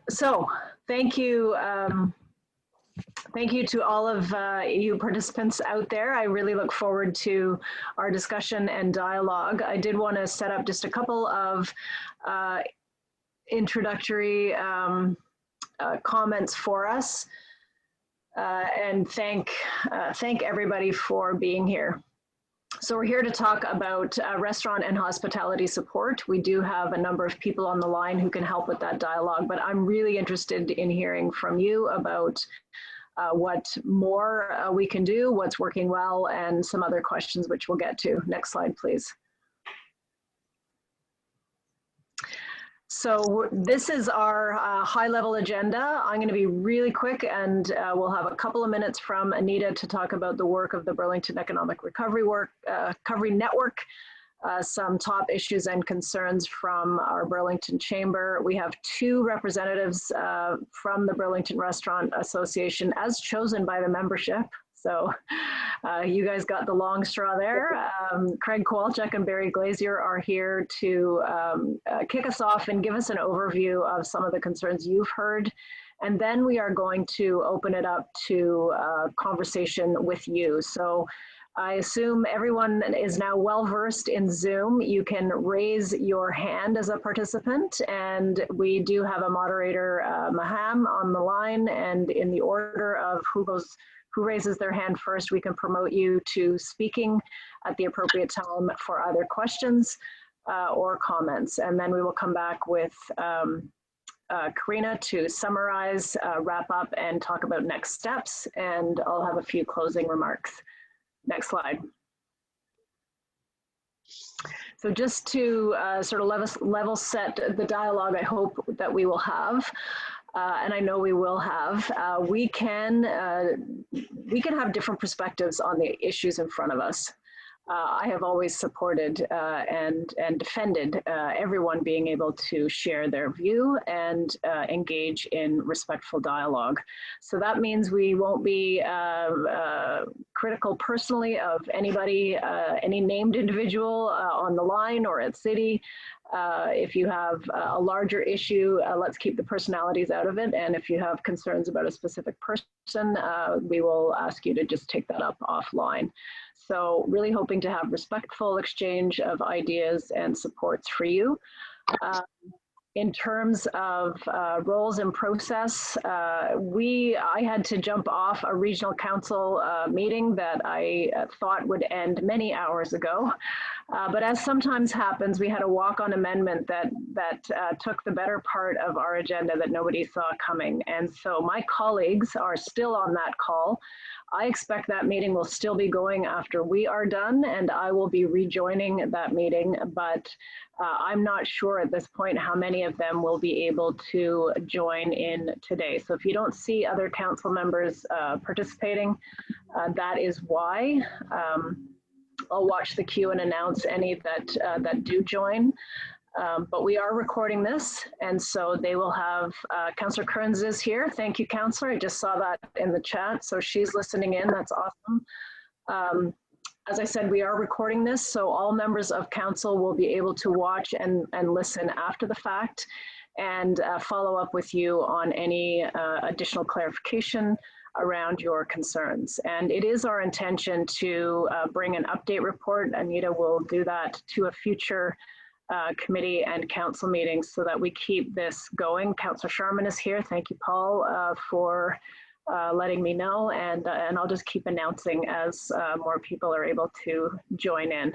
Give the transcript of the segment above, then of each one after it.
So thank you. Thank you to all of you participants out there. I really look forward to our discussion and dialogue. I did want to set up just a couple of introductory comments for us and thank everybody for being here. So we're here to talk about restaurant and hospitality support. We do have a number of people on the line who can help with that dialogue, but I'm really interested in hearing from you about what more we can do, what's working well, and some other questions which we'll get to. Next slide, please. So this is our high-level agenda. I'm going to be really quick, and we'll have a couple of minutes from Anita to talk about the work of the Burlington Economic Recovery Network, some top issues and concerns from our Burlington Chamber. We have two representatives from the Burlington Restaurant Association as chosen by the membership. So you guys got the long straw there. Craig Kowalchuk and Barry Glazier are here to kick us off and give us an overview of some of the concerns you've heard. And then we are going to open it up to conversation with you. So I assume everyone is now well versed in Zoom. You can raise your hand as a participant, and we do have a moderator, Maham, on the line, and in the order of who raises their hand first, we can promote you to speaking at the appropriate time for either questions or comments. And then we will come back with Corinne to summarize, wrap up, and talk about next steps, and I'll have a few closing remarks. Next slide. So just to sort of level set the dialogue I hope that we will have, and I know we will have, we can have different perspectives on the issues in front of us. I have always supported and defended everyone being able to share their view and engage in respectful dialogue. So that means we won't be critical personally of anybody, any named individual on the line or at City. If you have a larger issue, let's keep the personalities out of it. And if you have concerns about a specific person, we will ask you to just take that up offline. So really hoping to have respectful exchange of ideas and supports for you. In terms of roles and process, I had to jump off a regional council meeting that I thought would end many hours ago. But as sometimes happens, we had a walk-on amendment that took the better part of our agenda that nobody saw coming. And so my colleagues are still on that call. I expect that meeting will still be going after we are done, and I will be rejoining that meeting, but I'm not sure at this point how many of them will be able to join in today. So if you don't see other council members participating, that is why. I'll watch the queue and announce any that do join. But we are recording this, and so they will have, Councillor Kearns is here. Thank you, Councillor. I just saw that in the chat, so she's listening in. That's awesome. As I said, we are recording this, so all members of council will be able to watch and listen after the fact and follow up with you on any additional clarification around your concerns. And it is our intention to bring an update report. Anita will do that to a future committee and council meetings so that we keep this going. Councillor Sharman is here. Thank you, Paul, for letting me know, and I'll just keep announcing as more people are able to join in.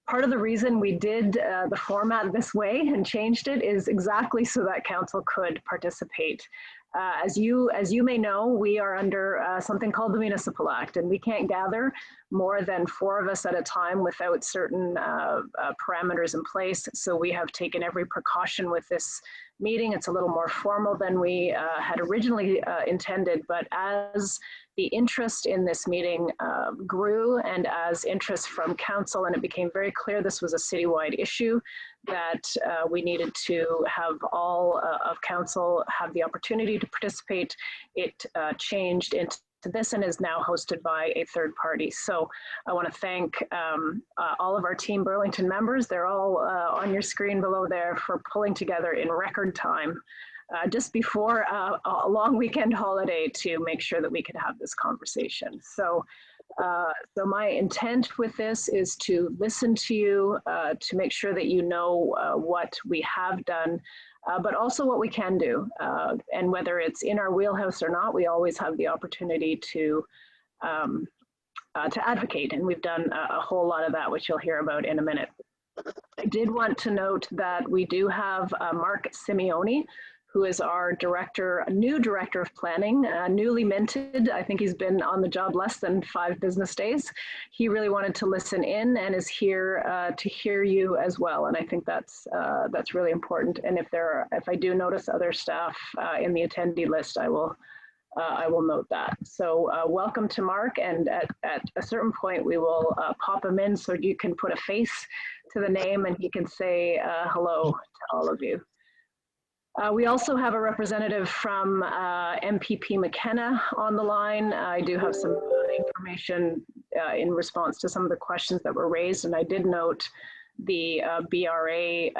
Part of the reason we did the format this way and changed it is exactly so that council could participate. As you may know, we are under something called the Municipal Act, and we can't gather more than 4 of us at a time without certain parameters in place. So we have taken every precaution with this meeting. It's a little more formal than we had originally intended, but as the interest in this meeting grew and as interest from council, and it became very clear this was a citywide issue, that we needed to have all of council have the opportunity to participate. It changed into this and is now hosted by a third party. So I want to thank all of our Team Burlington members. They're all on your screen below there for pulling together in record time just before a long weekend holiday to make sure that we could have this conversation. So my intent with this is to listen to you, to make sure that you know what we have done, but also what we can do. And whether it's in our wheelhouse or not, we always have the opportunity to advocate. And we've done a whole lot of that, which you'll hear about in a minute. I did want to note that we do have Mark Simeone, who is our new director of planning, newly minted. I think he's been on the job less than 5 business days. He really wanted to listen in and is here to hear you as well. And I think that's really important. And if I do notice other staff in the attendee list, I will note that. So welcome to Mark, and at a certain point we will pop him in so you can put a face to the name and he can say hello to all of you. We also have a representative from MPP McKenna on the line. I do have some information in response to some of the questions that were raised, and I did note the BRA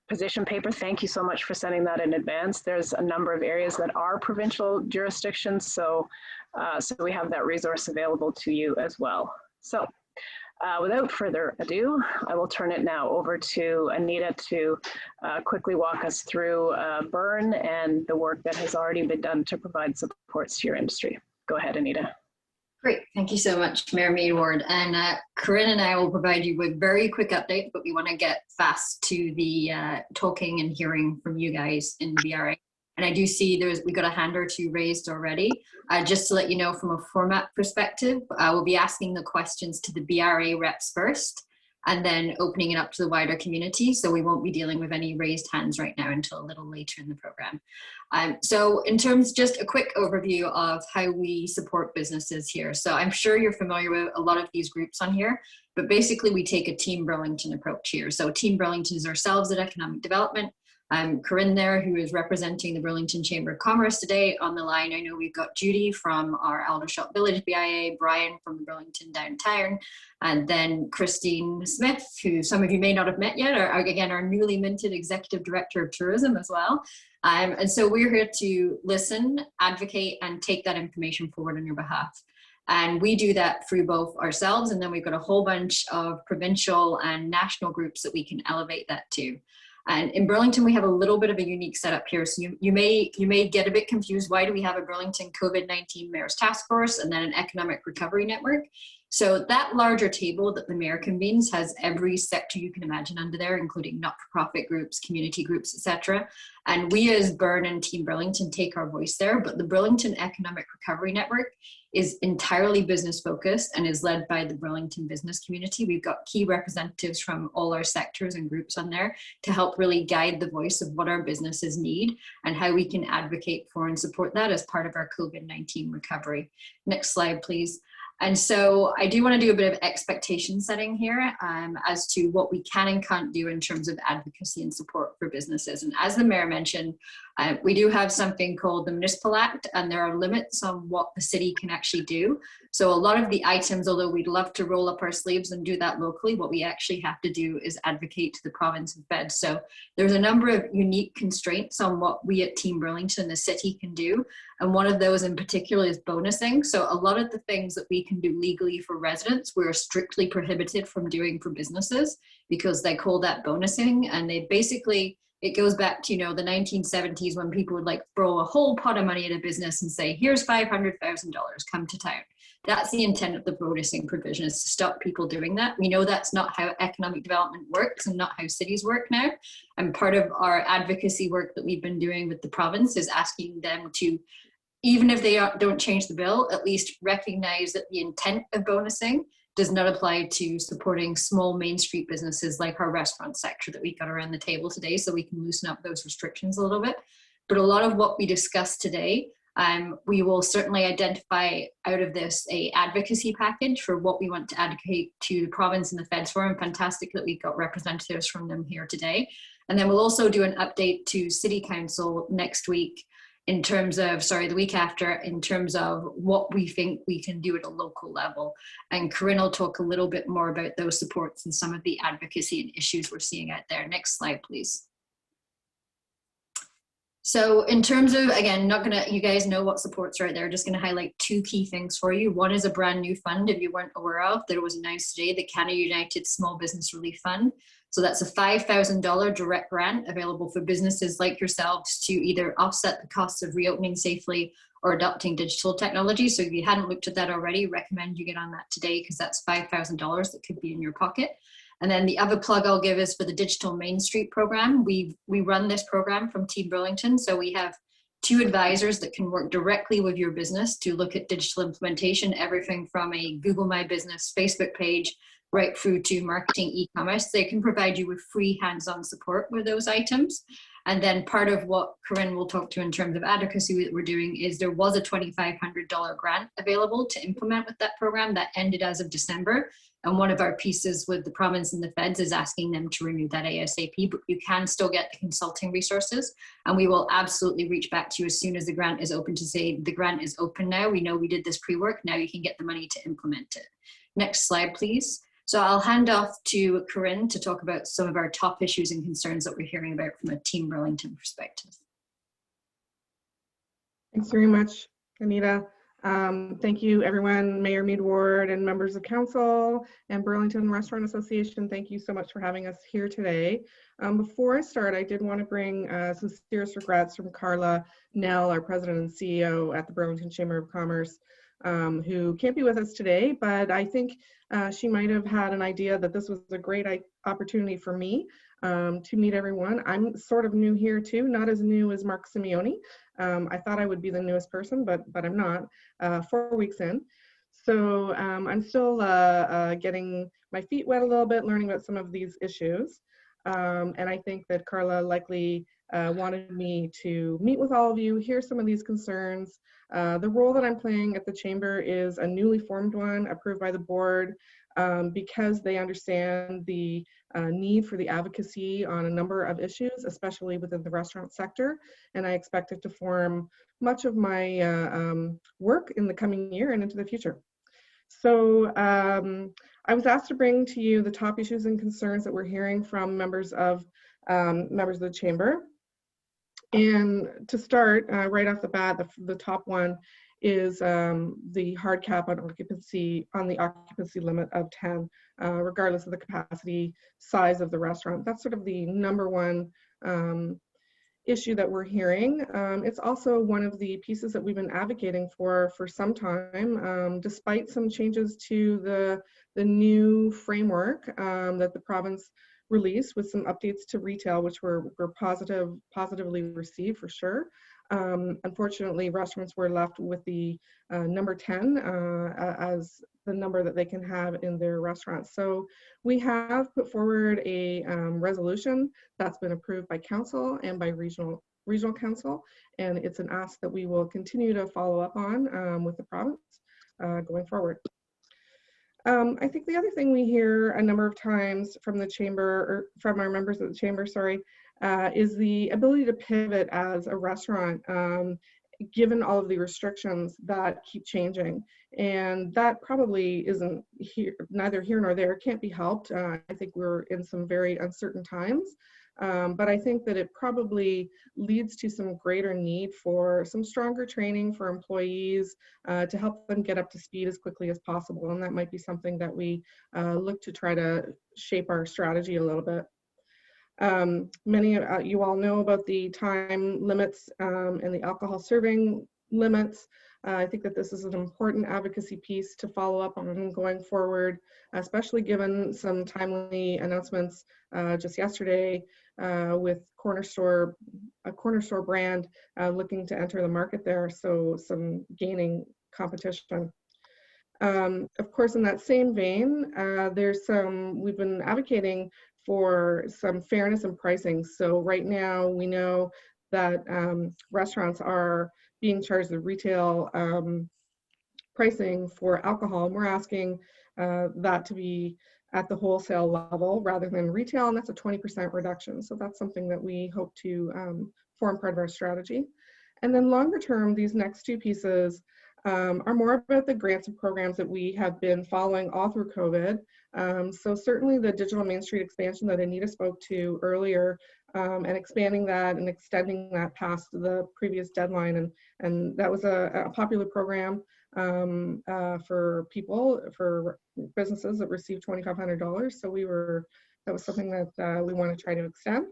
position paper. Thank you so much for sending that in advance. There's a number of areas that are provincial jurisdictions, so we have that resource available to you as well. So without further ado, I will turn it now over to Anita to quickly walk us through Burn and the work that has already been done to provide supports to your industry. Go ahead, Anita. Great, thank you so much, Mayor Meed Ward. And Corinne and I will provide you with very quick updates, but we want to get fast to the talking and hearing from you guys in the BRA. And I do see we got a hand or two raised already. Just to let you know, from a format perspective, we'll be asking the questions to the BRA reps first, and then opening it up to the wider community. So we won't be dealing with any raised hands right now until a little later in the program. So in terms, just a quick overview of how we support businesses here. So I'm sure you're familiar with a lot of these groups on here, but basically we take a Team Burlington approach here. So Team Burlington is ourselves at Economic Development. Corinne there, who is representing the Burlington Chamber of Commerce today on the line. I know we've got Judy from our Aldershot Village BIA, Brian from the Burlington Downtown, and then Christine Smith, who some of you may not have met yet, are again our newly minted Executive Director of Tourism as well. And so we're here to listen, advocate, and take that information forward on your behalf. And we do that through both ourselves, and then we've got a whole bunch of provincial and national groups that we can elevate that to. And in Burlington, we have a little bit of a unique setup here. So you may get a bit confused. Why do we have a Burlington COVID-19 Mayor's Task Force and then an Economic Recovery Network? So that larger table that the mayor convenes has every sector you can imagine under there, including not-for-profit groups, community groups, etc. And we as Burn and Team Burlington take our voice there, but the Burlington Economic Recovery Network is entirely business focused and is led by the Burlington business community. We've got key representatives from all our sectors and groups on there to help really guide the voice of what our businesses need and how we can advocate for and support that as part of our COVID-19 recovery. Next slide, please. And so I do want to do a bit of expectation setting here as to what we can and can't do in terms of advocacy and support for businesses. And as the mayor mentioned, we do have something called the Municipal Act, and there are limits on what the city can actually do. So a lot of the items, although we'd love to roll up our sleeves and do that locally, what we actually have to do is advocate to the province and feds. So there's a number of unique constraints on what we at Team Burlington, the city, can do. And one of those in particular is bonusing. So a lot of the things that we can do legally for residents, we're strictly prohibited from doing for businesses because they call that bonusing. And they basically, it goes back to, the 1970s when people would like throw a whole pot of money at a business and say, here's $500,000, come to town. That's the intent of the bonusing provision, is to stop people doing that. We know that's not how economic development works and not how cities work now. And part of our advocacy work that we've been doing with the province is asking them to, even if they don't change the bill, at least recognize that the intent of bonusing does not apply to supporting small Main Street businesses like our restaurant sector that we got around the table today, so we can loosen up those restrictions a little bit. But a lot of what we discussed today, we will certainly identify out of this a advocacy package for what we want to advocate to the province and the feds for. And fantastic that we've got representatives from them here today. And then we'll also do an update to City Council next week in terms of, the week after, in terms of what we think we can do at a local level. And Corinne will talk a little bit more about those supports and some of the advocacy and issues we're seeing out there. Next slide, please. So in terms of, again, not gonna, you guys know what supports right there, just gonna highlight two key things for you. One is a brand new fund, if you weren't aware of, that it was announced today, the Canada United Small Business Relief Fund. So that's a $5,000 direct grant available for businesses like yourselves to either offset the costs of reopening safely or adopting digital technology. So if you hadn't looked at that already, recommend you get on that today, because that's $5,000 that could be in your pocket. And then the other plug I'll give is for the Digital Main Street program. We run this program from Team Burlington. So we have 2 advisors that can work directly with your business to look at digital implementation, everything from a Google My Business Facebook page, right through to marketing e-commerce. They can provide you with free hands-on support with those items. And then part of what Corinne will talk to in terms of advocacy that we're doing is there was a $2,500 grant available to implement with that program that ended as of December. And one of our pieces with the province and the feds is asking them to renew that ASAP, but you can still get the consulting resources. And we will absolutely reach back to you as soon as the grant is open to say, the grant is open now. We know we did this pre-work. Now you can get the money to implement it. Next slide, please. So I'll hand off to Corinne to talk about some of our top issues and concerns that we're hearing about from a Team Burlington perspective. Thanks very much, Anita. Thank you, everyone, Mayor Meed Ward and members of council and Burlington Restaurant Association. Thank you so much for having us here today. Before I start, I did want to bring sincerest regrets from Carla Nell, our president and CEO at the Burlington Chamber of Commerce, who can't be with us today, but I think she might have had an idea that this was a great opportunity for me to meet everyone. I'm sort of new here too, not as new as Mark Simeone. I thought I would be the newest person, but I'm not, 4 weeks in. So I'm still getting my feet wet a little bit, learning about some of these issues. And I think that Carla likely wanted me to meet with all of you, hear some of these concerns. The role that I'm playing at the Chamber is a newly formed one, approved by the board, because they understand the need for the advocacy on a number of issues, especially within the restaurant sector. And I expect it to form much of my work in the coming year and into the future. So I was asked to bring to you the top issues and concerns that we're hearing from members of the Chamber. And to start, right off the bat, the top one is the hard cap on the occupancy limit of 10, regardless of the capacity size of the restaurant. That's sort of the number one issue that we're hearing. It's also one of the pieces that we've been advocating for some time, despite some changes to the new framework that the province released with some updates to retail, which were positively received for sure. Unfortunately, restaurants were left with the number 10 as the number that they can have in their restaurants. So we have put forward a resolution that's been approved by council and by regional council, and it's an ask that we will continue to follow up on with the province going forward. I think the other thing we hear a number of times from the Chamber, or from our members of the Chamber, sorry, is the ability to pivot as a restaurant, given all of the restrictions that keep changing. And that probably isn't neither here nor there, can't be helped. I think we're in some very uncertain times. But I think that it probably leads to some greater need for some stronger training for employees to help them get up to speed as quickly as possible. And that might be something that we look to try to shape our strategy a little bit. Many of you all know about the time limits and the alcohol serving limits. I think that this is an important advocacy piece to follow up on going forward, especially given some timely announcements just yesterday with a corner store brand looking to enter the market there, so some gaining competition. Of course, in that same vein, we've been advocating for some fairness in pricing. So right now we know that restaurants are being charged the retail pricing for alcohol, and we're asking that to be at the wholesale level rather than retail, and that's a 20% reduction. So that's something that we hope to form part of our strategy. And then longer term, these next two pieces are more about the grants and programs that we have been following all through COVID. So certainly the Digital Main Street expansion that Anita spoke to earlier and expanding that and extending that past the previous deadline. And that was a popular program for people, for businesses that received $2,500. So that was something that we want to try to extend.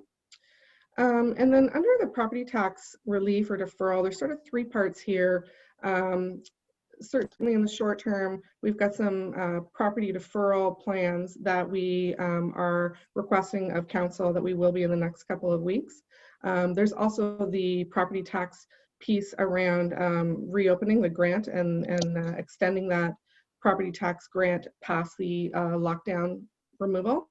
And then under the property tax relief or deferral, there's sort of three parts here. Certainly in the short term, we've got some property deferral plans that we are requesting of council that we will be in the next couple of weeks. There's also the property tax piece around reopening the grant and extending that property tax grant past the lockdown removal.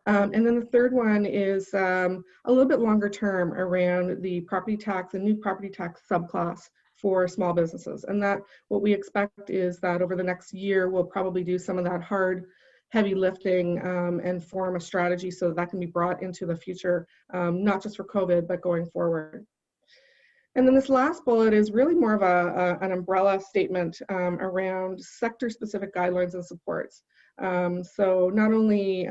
And then the third one is a little bit longer term around the property tax, a new property tax subclass for small businesses. And that what we expect is that over the next year, we'll probably do some of that hard, heavy lifting and form a strategy so that can be brought into the future, not just for COVID, but going forward. And then this last bullet is really more of an umbrella statement around sector-specific guidelines and supports. So not only,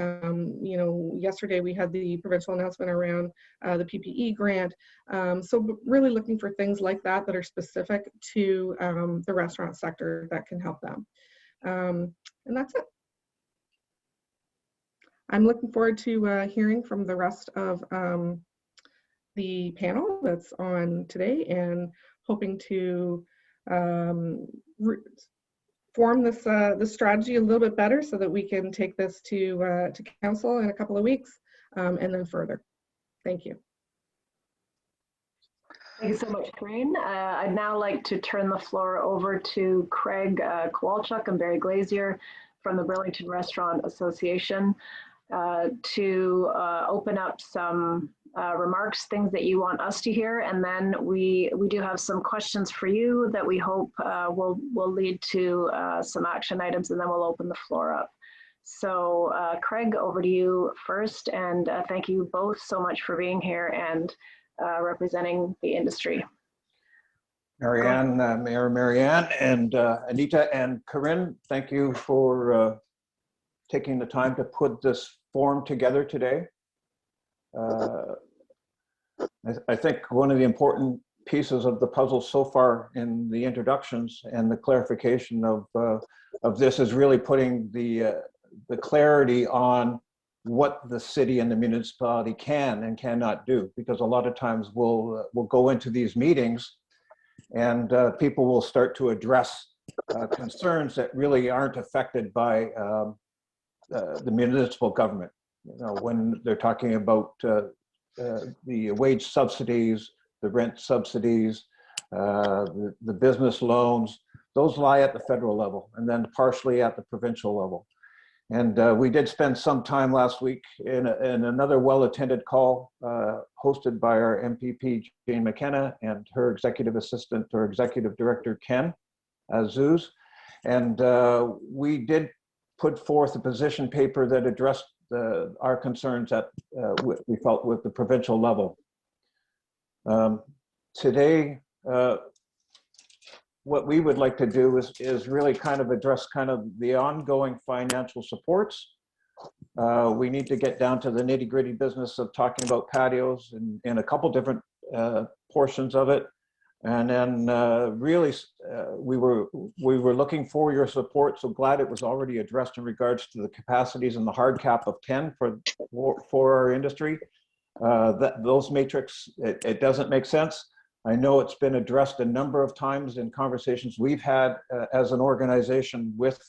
yesterday we had the provincial announcement around the PPE grant. So really looking for things like that that are specific to the restaurant sector that can help them. And that's it. I'm looking forward to hearing from the rest of the panel that's on today and hoping to form this strategy a little bit better so that we can take this to council in a couple of weeks and then further. Thank you. Thank you so much, Corinne. I'd now like to turn the floor over to Craig Kowalchuk and Barry Glazier from the Burlington Restaurant Association to open up some remarks, things that you want us to hear, and then we do have some questions for you that we hope will lead to some action items, and then we'll open the floor up. So Craig, over to you first, and thank you both so much for being here and representing the industry. Marianne, Mayor Marianne, and Anita and Corinne, thank you for taking the time to put this forum together today. I think one of the important pieces of the puzzle so far in the introductions and the clarification of this is really putting the clarity on what the city and the municipality can and cannot do, because a lot of times we'll go into these meetings and people will start to address concerns that really aren't affected by the municipal government. You know, when they're talking about the wage subsidies, the rent subsidies, the business loans, those lie at the federal level and then partially at the provincial level. And we did spend some time last week in another well-attended call hosted by our MPP Jane McKenna and her executive assistant or executive director Ken Azuz. And we did put forth a position paper that addressed our concerns that we felt with the provincial level. Today, what we would like to do is really kind of address kind of the ongoing financial supports. We need to get down to the nitty-gritty business of talking about patios and a couple different portions of it. And then really, we were looking for your support. So glad it was already addressed in regards to the capacities and the hard cap of 10 for our industry. Those matrix, it doesn't make sense. I know it's been addressed a number of times in conversations we've had as an organization with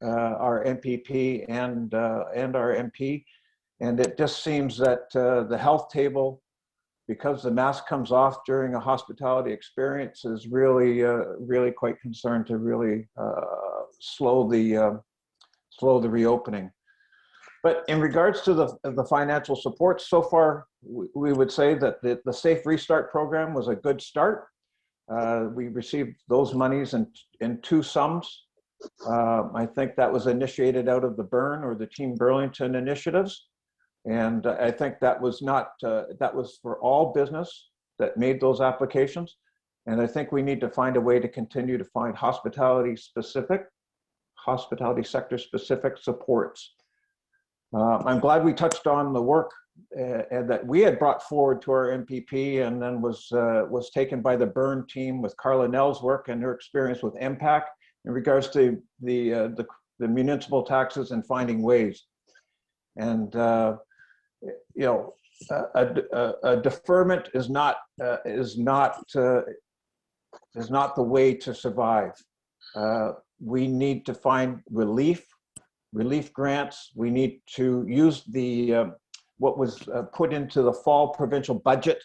our MPP and our MP. And it just seems that the health table, because the mask comes off during a hospitality experience, is really, really quite concerned to really slow the reopening. But in regards to the financial support, so far, we would say that the Safe Restart program was a good start. We received those monies in two sums. I think that was initiated out of the Burn or the Team Burlington initiatives. And I think that was not, that was for all business that made those applications. And I think we need to find a way to continue to find hospitality sector specific supports. I'm glad we touched on the work and that we had brought forward to our MPP, and then was taken by the Burn team with Carla Nell's work and her experience with MPAC in regards to the municipal taxes and finding ways. And you know, a deferment is not the way to survive. We need to find relief grants. We need to use the what was put into the fall provincial budget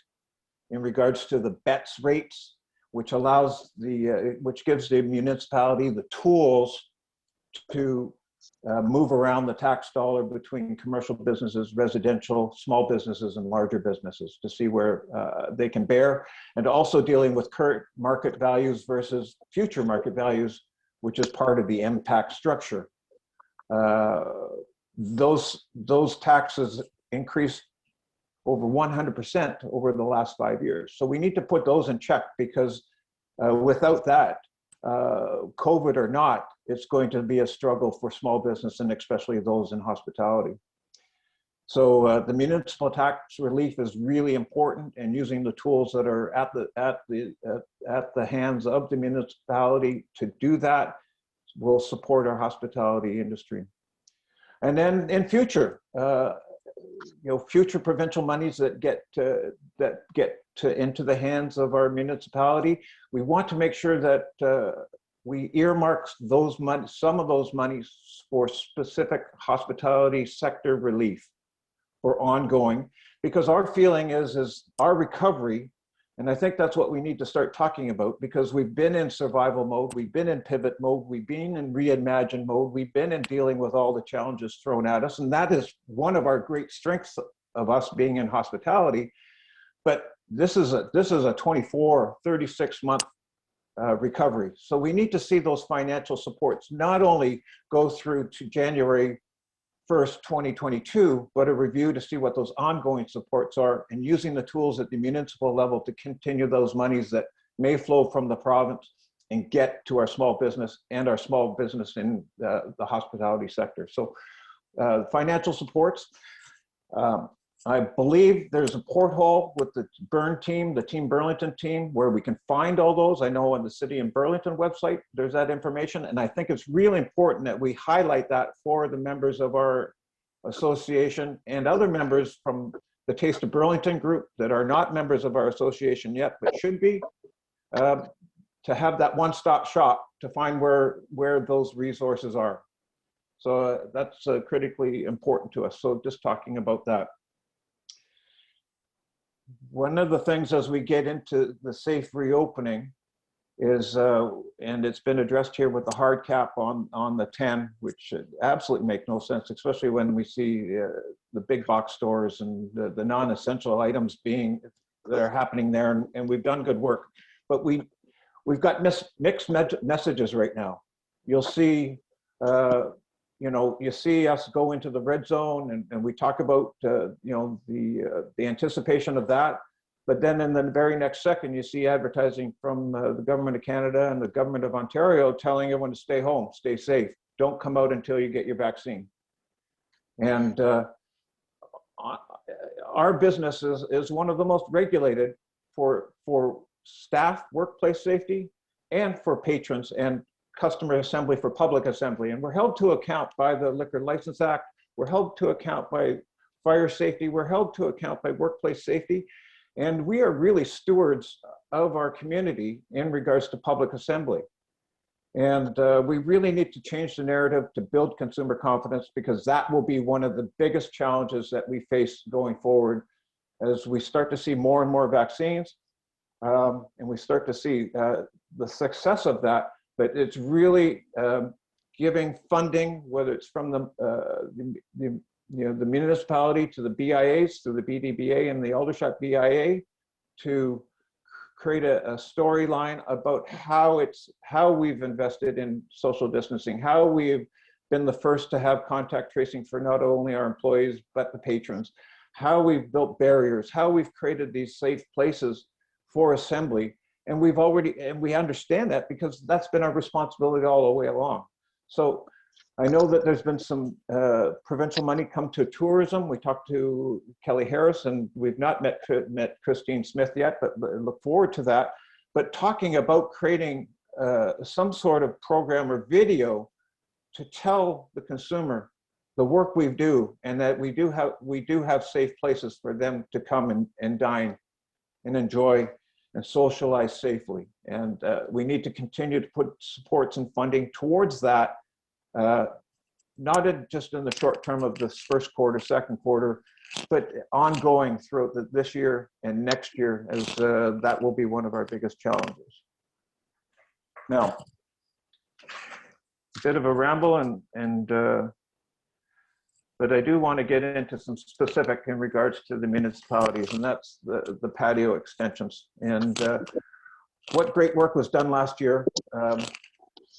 in regards to the BETS rates, which allows which gives the municipality the tools to move around the tax dollar between commercial businesses, residential, small businesses, and larger businesses to see where they can bear, and also dealing with current market values versus future market values, which is part of the MPAC structure. Those taxes increased over 100% over the last 5 years. So we need to put those in check, because without that, COVID or not, it's going to be a struggle for small business, and especially those in hospitality. So the municipal tax relief is really important, and using the tools that are at the hands of the municipality to do that will support our hospitality industry. And then in future, future provincial monies that get into the hands of our municipality, we want to make sure that we earmark those money, some of those monies, for specific hospitality sector relief for ongoing, because our feeling is our recovery, and I think that's what we need to start talking about, because we've been in survival mode, we've been in pivot mode, we've been in reimagine mode, we've been in dealing with all the challenges thrown at us, and that is one of our great strengths of us being in hospitality. But this is a 24, 36 month recovery. So we need to see those financial supports not only go through to January 1st, 2022, but a review to see what those ongoing supports are, and using the tools at the municipal level to continue those monies that may flow from the province and get to our small business and our small business in the hospitality sector. So financial supports. I believe there's a porthole with the Burn team, the Team Burlington team, where we can find all those. I know on the City and Burlington website, there's that information. And I think it's really important that we highlight that for the members of our association and other members from the Taste of Burlington group that are not members of our association yet, but should be, to have that one-stop shop to find where those resources are. So that's critically important to us. So just talking about that. One of the things as we get into the safe reopening is, and it's been addressed here with the hard cap on the 10, which absolutely make no sense, especially when we see the big box stores and the non-essential items that are happening there, and we've done good work. But we've got mixed messages right now. You'll see, you see us go into the red zone, and we talk about the anticipation of that, but then in the very next second you see advertising from the government of Canada and the government of Ontario telling everyone to stay home, stay safe, don't come out until you get your vaccine. And our business is one of the most regulated for staff workplace safety and for patrons and customer assembly for public assembly. And we're held to account by the Liquor License Act. We're held to account by fire safety. We're held to account by workplace safety. And we are really stewards of our community in regards to public assembly. And we really need to change the narrative to build consumer confidence, because that will be one of the biggest challenges that we face going forward as we start to see more and more vaccines. And we start to see the success of that. But it's really giving funding, whether it's from the municipality to the BIAs, through the BDBA and the Aldershot BIA, to create a storyline about how we've invested in social distancing, how we've been the first to have contact tracing for not only our employees but the patrons, how we've built barriers, how we've created these safe places for assembly. And we understand that because that's been our responsibility all the way along. So I know that there's been some provincial money come to tourism. We talked to Kelly Harris, and we've not met Christine Smith yet, but look forward to that. But talking about creating some sort of program or video to tell the consumer the work we do, and that we do have safe places for them to come and dine and enjoy and socialize safely. And we need to continue to put supports and funding towards that. Not just in the short term of this first quarter, second quarter, but ongoing throughout this year and next year, as that will be one of our biggest challenges. Now, a bit of a ramble, but I do want to get into some specific in regards to the municipalities, and that's the patio extensions. And what great work was done last year.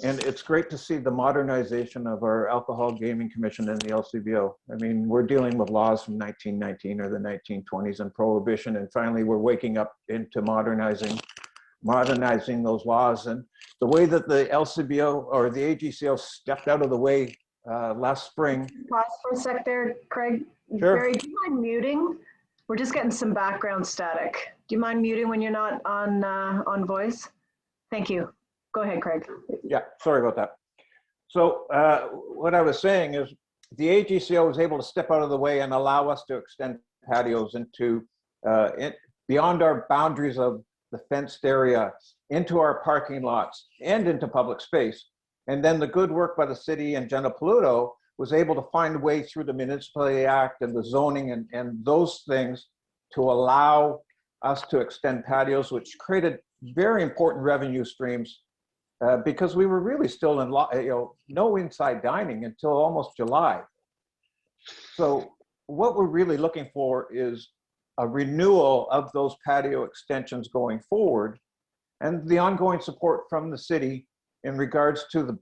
And it's great to see the modernization of our Alcohol Gaming Commission and the LCBO. I mean, we're dealing with laws from 1919 or the 1920s and prohibition, and finally we're waking up into modernizing those laws. And the way that the LCBO or the AGCO stepped out of the way last spring. Pause for a sec there, Craig. Sure. Barry, do you mind muting? We're just getting some background static. Do you mind muting when you're not on voice? Thank you. Go ahead, Craig. Yeah, sorry about that. So what I was saying is the AGCO was able to step out of the way and allow us to extend patios into beyond our boundaries of the fenced area, into our parking lots and into public space. And then the good work by the city and Jenna Paluto was able to find a way through the Municipality Act and the zoning and those things to allow us to extend patios, which created very important revenue streams. Because we were really still in no inside dining until almost July. So what we're really looking for is a renewal of those patio extensions going forward, and the ongoing support from the city in regards to the,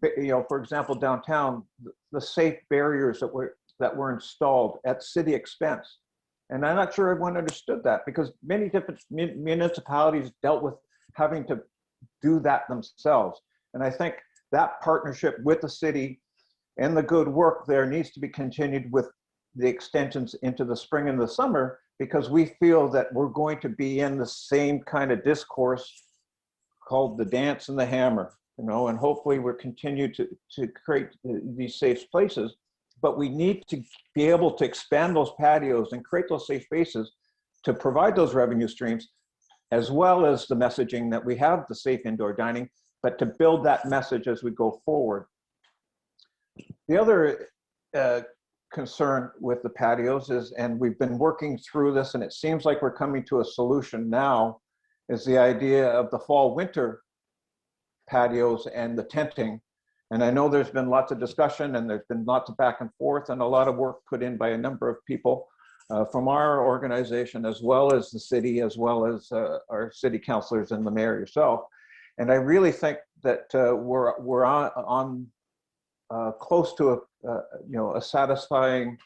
for example, downtown, the safe barriers that were installed at city expense. And I'm not sure everyone understood that, because many different municipalities dealt with having to do that themselves. And I think that partnership with the city and the good work there needs to be continued with the extensions into the spring and the summer, because we feel that we're going to be in the same kind of discourse called the dance and the hammer, and hopefully we'll continue to create these safe places. But we need to be able to expand those patios and create those safe spaces to provide those revenue streams, as well as the messaging that we have the safe indoor dining, but to build that message as we go forward. The other concern with the patios is, and we've been working through this, and it seems like we're coming to a solution now, is the idea of the fall-winter patios and the tenting. And I know there's been lots of discussion and there's been lots of back and forth and a lot of work put in by a number of people from our organization, as well as the city, as well as our city councilors and the mayor yourself. And I really think that we're on close to a satisfying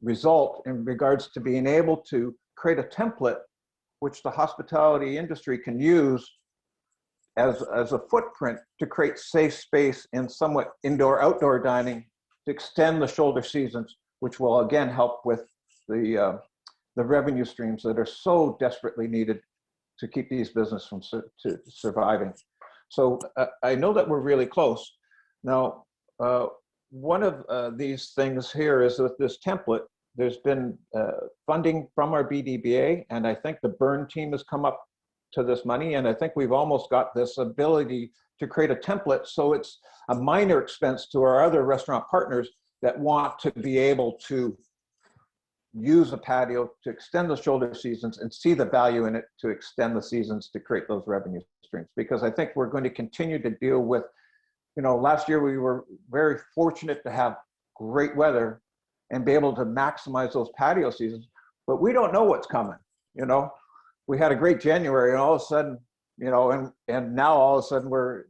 result in regards to being able to create a template which the hospitality industry can use as a footprint to create safe space in somewhat indoor-outdoor dining to extend the shoulder seasons, which will again help with the revenue streams that are so desperately needed to keep these businesses from surviving. So I know that we're really close. Now, one of these things here is with this template, there's been funding from our BDBA, and I think the Burn team has come up to this money, and I think we've almost got this ability to create a template so it's a minor expense to our other restaurant partners that want to be able to use a patio to extend the shoulder seasons and see the value in it to extend the seasons to create those revenue streams. Because I think we're going to continue to deal with, last year we were very fortunate to have great weather and be able to maximize those patio seasons, but we don't know what's coming. We had a great January, and all of a sudden, and now all of a sudden we're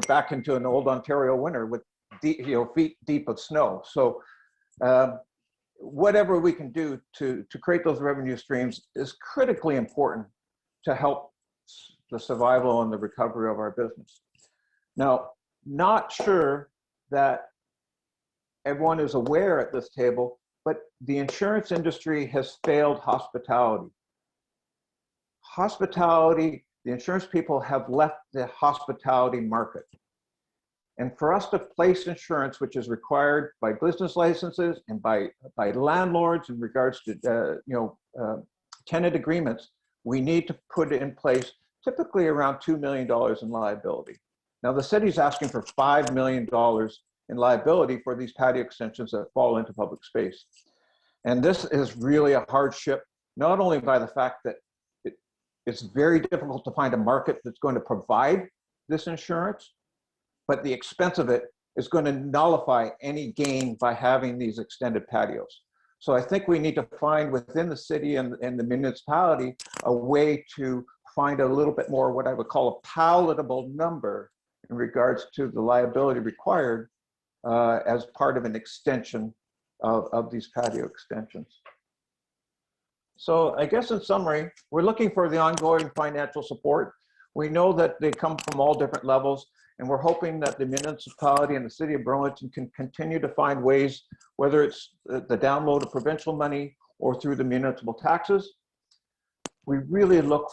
back into an old Ontario winter with feet deep of snow. So whatever we can do to create those revenue streams is critically important to help the survival and the recovery of our business. Now, not sure that everyone is aware at this table, but the insurance industry has failed hospitality. Hospitality, the insurance people have left the hospitality market. And for us to place insurance, which is required by business licenses and by landlords in regards to tenant agreements, we need to put it in place typically around $2 million in liability. Now the city's asking for $5 million in liability for these patio extensions that fall into public space. And this is really a hardship, not only by the fact that it's very difficult to find a market that's going to provide this insurance, but the expense of it is going to nullify any gain by having these extended patios. So I think we need to find within the city and the municipality a way to find a little bit more what I would call a palatable number in regards to the liability required as part of an extension of these patio extensions. So I guess in summary, we're looking for the ongoing financial support. We know that they come from all different levels, and we're hoping that the municipality and the city of Burlington can continue to find ways, whether it's the download of provincial money or through the municipal taxes. We really look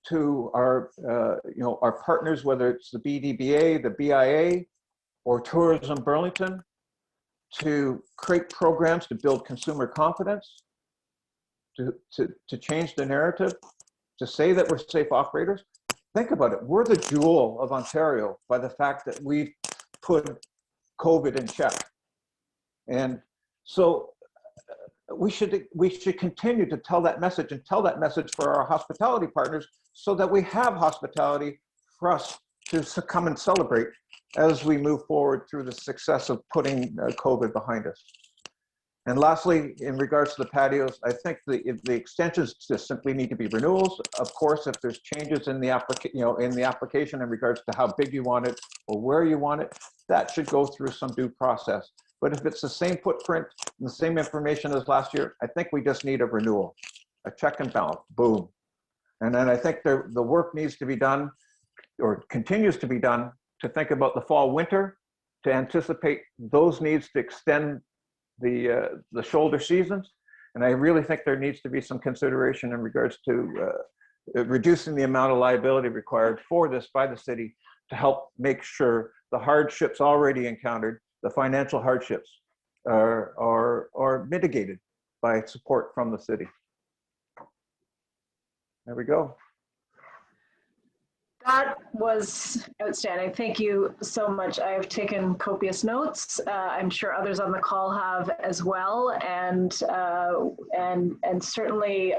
to our, our partners, whether it's the BDBA, the BIA, or Tourism Burlington, to create programs to build consumer confidence, to change the narrative, to say that we're safe operators. Think about it. We're the jewel of Ontario by the fact that we've put COVID in check. And so we should continue to tell that message and tell that message for our hospitality partners so that we have hospitality for us to come and celebrate as we move forward through the success of putting COVID behind us. And lastly, in regards to the patios, I think the extensions just simply need to be renewals. Of course, if there's changes in the application in regards to how big you want it or where you want it, that should go through some due process. But if it's the same footprint and the same information as last year, I think we just need a renewal, a check and balance, boom. And then I think the work needs to be done, or continues to be done, to think about the fall, winter, to anticipate those needs to extend the shoulder seasons. And I really think there needs to be some consideration in regards to reducing the amount of liability required for this by the city to help make sure the hardships already encountered, the financial hardships, are mitigated by support from the city. There we go. That was outstanding. Thank you so much. I have taken copious notes. I'm sure others on the call have as well. And certainly,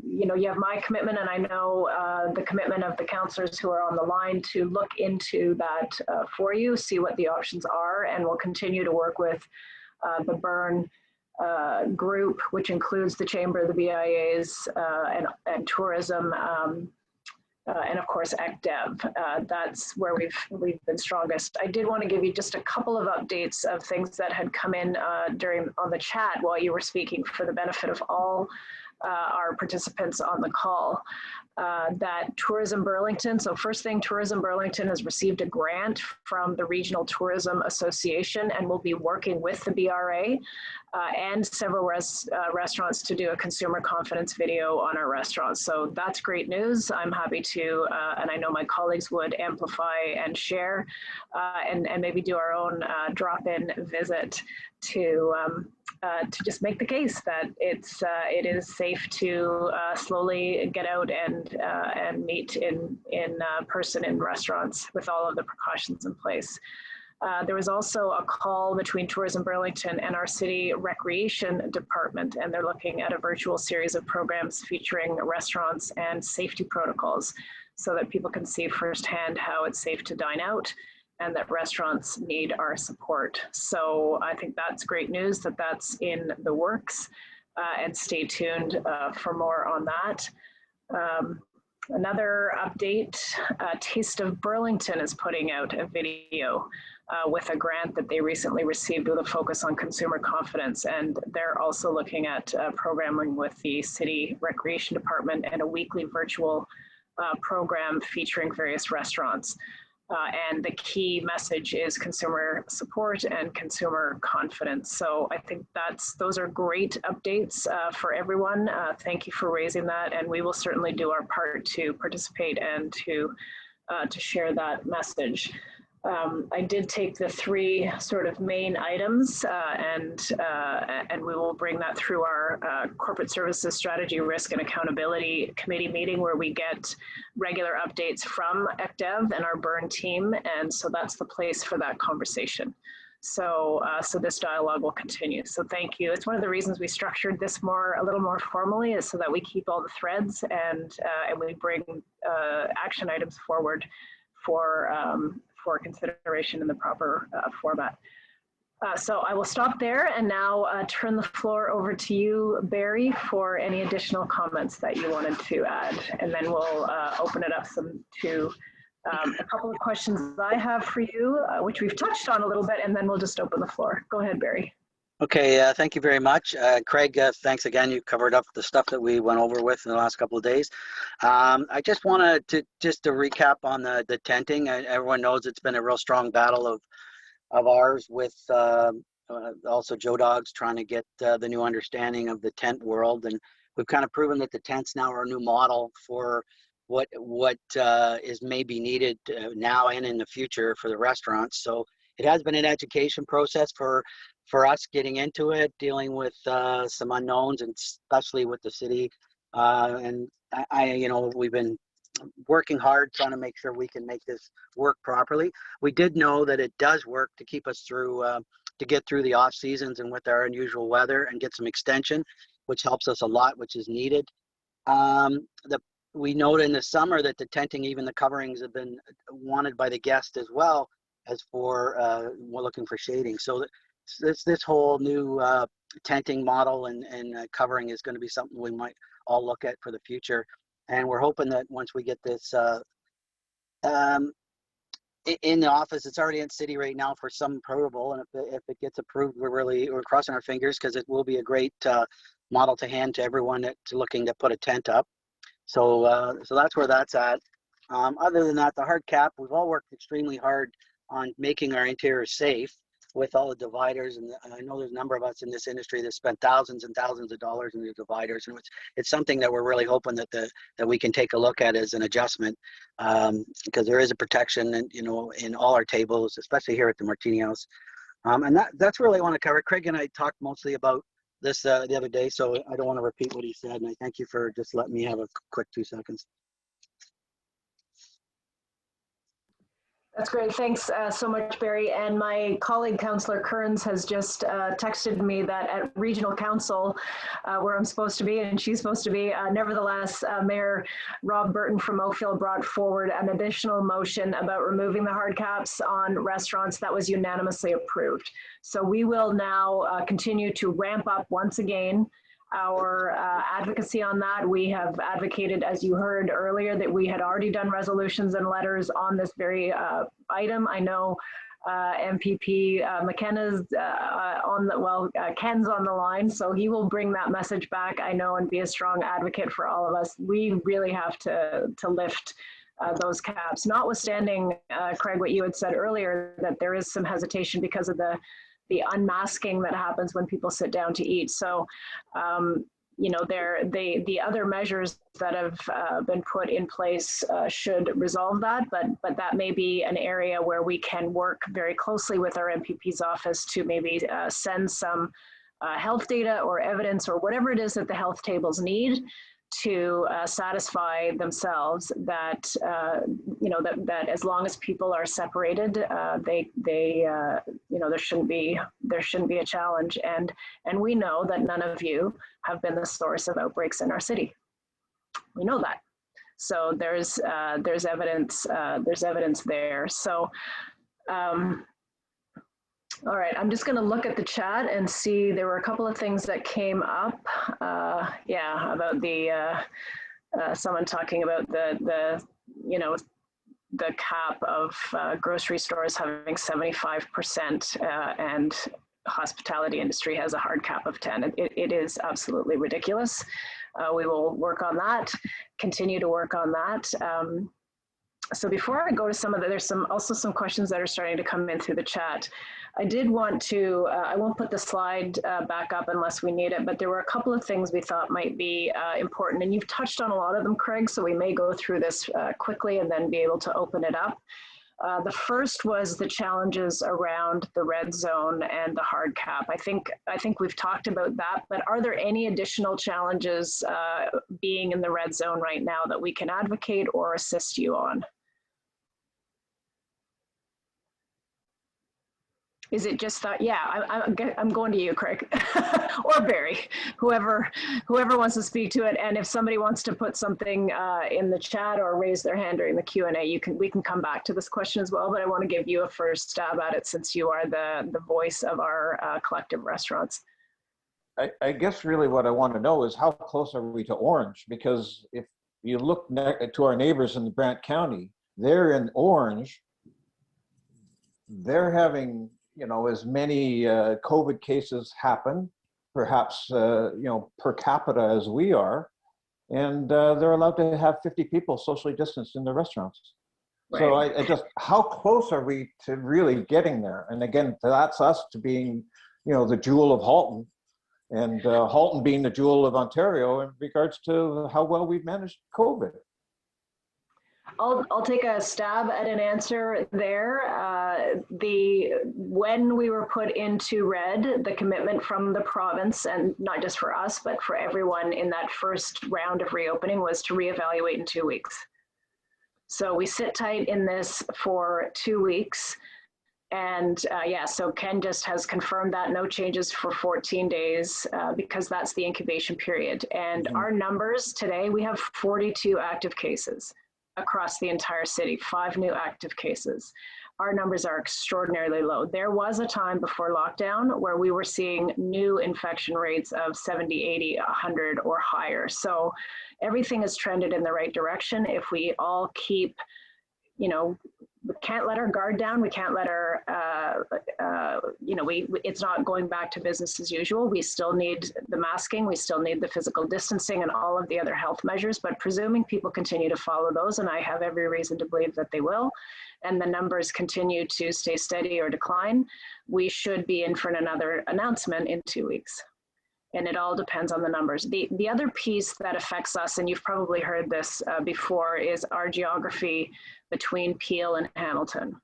you have my commitment, and I know the commitment of the councillors who are on the line to look into that for you, see what the options are, and we'll continue to work with the Burn group, which includes the Chamber, the BIAs, and tourism. And of course, ACDEV. That's where we've been strongest. I did want to give you just a couple of updates of things that had come in on the chat while you were speaking, for the benefit of all our participants on the call. That Tourism Burlington, so first thing, Tourism Burlington has received a grant from the Regional Tourism Association and will be working with the BRA and several restaurants to do a consumer confidence video on our restaurants. So that's great news. I'm happy to, and I know my colleagues would, amplify and share and maybe do our own drop-in visit to just make the case that it is safe to slowly get out and meet in person in restaurants with all of the precautions in place. There was also a call between Tourism Burlington and our city recreation department, and they're looking at a virtual series of programs featuring restaurants and safety protocols so that people can see firsthand how it's safe to dine out and that restaurants need our support. So I think that's great news that that's in the works, and stay tuned for more on that. Another update, Taste of Burlington is putting out a video with a grant that they recently received with a focus on consumer confidence. And they're also looking at programming with the city recreation department and a weekly virtual program featuring various restaurants. And the key message is consumer support and consumer confidence. So I think those are great updates for everyone. Thank you for raising that, and we will certainly do our part to participate and to share that message. I did take the three sort of main items and we will bring that through our Corporate Services Strategy, Risk and Accountability Committee meeting, where we get regular updates from ECDEV and our Burn team. And so that's the place for that conversation. So, so this dialogue will continue. So thank you. It's one of the reasons we structured this a little more formally, is so that we keep all the threads and we bring action items forward for consideration in the proper format. So I will stop there and now turn the floor over to you, Barry, for any additional comments that you wanted to add. And then we'll open it up to a couple of questions I have for you, which we've touched on a little bit, and then we'll just open the floor. Go ahead, Barry. Okay, thank you very much. Craig, thanks again. You covered up the stuff that we went over with in the last couple of days. I just wanted to recap on the tenting. Everyone knows it's been a real strong battle of ours with also Joe Dogs trying to get the new understanding of the tent world. And we've kind of proven that the tents now are a new model for what is maybe needed now and in the future for the restaurants. So it has been an education process for us getting into it, dealing with some unknowns, and especially with the city. And we've been working hard trying to make sure we can make this work properly. We did know that it does work to keep us through, to get through the off seasons and with our unusual weather and get some extension, which helps us a lot, which is needed. We noted in the summer that the tenting, even the coverings, have been wanted by the guest as well as for we're looking for shading. So this whole new tenting model and covering is going to be something we might all look at for the future. And we're hoping that once we get this in the office, it's already in city right now for some approval, and if it gets approved, we're crossing our fingers, because it will be a great model to hand to everyone that's looking to put a tent up. So so that's where that's at. Other than that, the hard cap, we've all worked extremely hard on making our interior safe with all the dividers, and I know there's a number of us in this industry that spent thousands and thousands of dollars in the dividers, and it's something that we're really hoping that we can take a look at as an adjustment, because there is a protection, and in all our tables, especially here at the Martini House, and that's really what I want to cover. Craig and I talked mostly about this the other day, so I don't want to repeat what he said, and I thank you for just letting me have a quick 2 seconds. That's great. Thanks so much, Barry. And my colleague, Councillor Kearns, has just texted me that at Regional Council, where I'm supposed to be and she's supposed to be, nevertheless, Mayor Rob Burton from Oakville brought forward an additional motion about removing the hard caps on restaurants that was unanimously approved. So we will now continue to ramp up once again our advocacy on that. We have advocated, as you heard earlier, that we had already done resolutions and letters on this very item. I know MPP McKenna's Ken's on the line, so he will bring that message back, I know, and be a strong advocate for all of us. We really have to lift those caps, notwithstanding, Craig, what you had said earlier, that there is some hesitation because of the unmasking that happens when people sit down to eat. So, the other measures that have been put in place should resolve that, but that may be an area where we can work very closely with our MPP's office to maybe send some health data or evidence or whatever it is that the health tables need to satisfy themselves that that as long as people are separated, there shouldn't be a challenge, and we know that none of you have been the source of outbreaks in our city. We know that, so there's evidence there. So. All right, I'm just going to look at the chat and see. There were a couple of things that came up. About the someone talking about the cap of grocery stores having 75%, and hospitality industry has a hard cap of 10. It is absolutely ridiculous. We will work on that. Continue to work on that. So before I go to some of the, there's also some questions that are starting to come in through the chat. I did want to, I won't put the slide back up unless we need it, but there were a couple of things we thought might be important, and you've touched on a lot of them, Craig, so we may go through this quickly and then be able to open it up. The first was the challenges around the red zone and the hard cap. I think we've talked about that, but are there any additional challenges being in the red zone right now that we can advocate or assist you on? Is it just that? Yeah, I'm going to you, Craig, or Barry, whoever wants to speak to it. And if somebody wants to put something in the chat or raise their hand during the Q&A, we can come back to this question as well. But I want to give you a first stab at it since you are the voice of our collective restaurants. I guess really what I want to know is how close are we to orange? Because if you look to our neighbors in the Brant County, they're in orange. They're having, you know, as many COVID cases happen, perhaps, you know, per capita as we are, and they're allowed to have 50 people socially distanced in the restaurants. Right. So I just, how close are we to really getting there? And again, that's us to being, you know, the jewel of Halton, and Halton being the jewel of Ontario in regards to how well we've managed COVID. I'll take a stab at an answer there. When we were put into red, the commitment from the province, and not just for us, but for everyone in that first round of reopening, was to reevaluate in 2 weeks. So we sit tight in this for 2 weeks. And yeah, so Ken just has confirmed that no changes for 14 days because that's the incubation period. And our numbers today, we have 42 active cases across the entire city, 5 new active cases. Our numbers are extraordinarily low. There was a time before lockdown where we were seeing new infection rates of 70, 80, 100 or higher. So everything is trended in the right direction. If we all keep, you know, we can't let our guard down. We can't let our, you know, it's not going back to business as usual. We still need the masking. We still need the physical distancing and all of the other health measures, but presuming people continue to follow those, and I have every reason to believe that they will, and the numbers continue to stay steady or decline, we should be in for another announcement in 2 weeks. And it all depends on the numbers. The other piece that affects us, and you've probably heard this before, is our geography between Peel and Hamilton,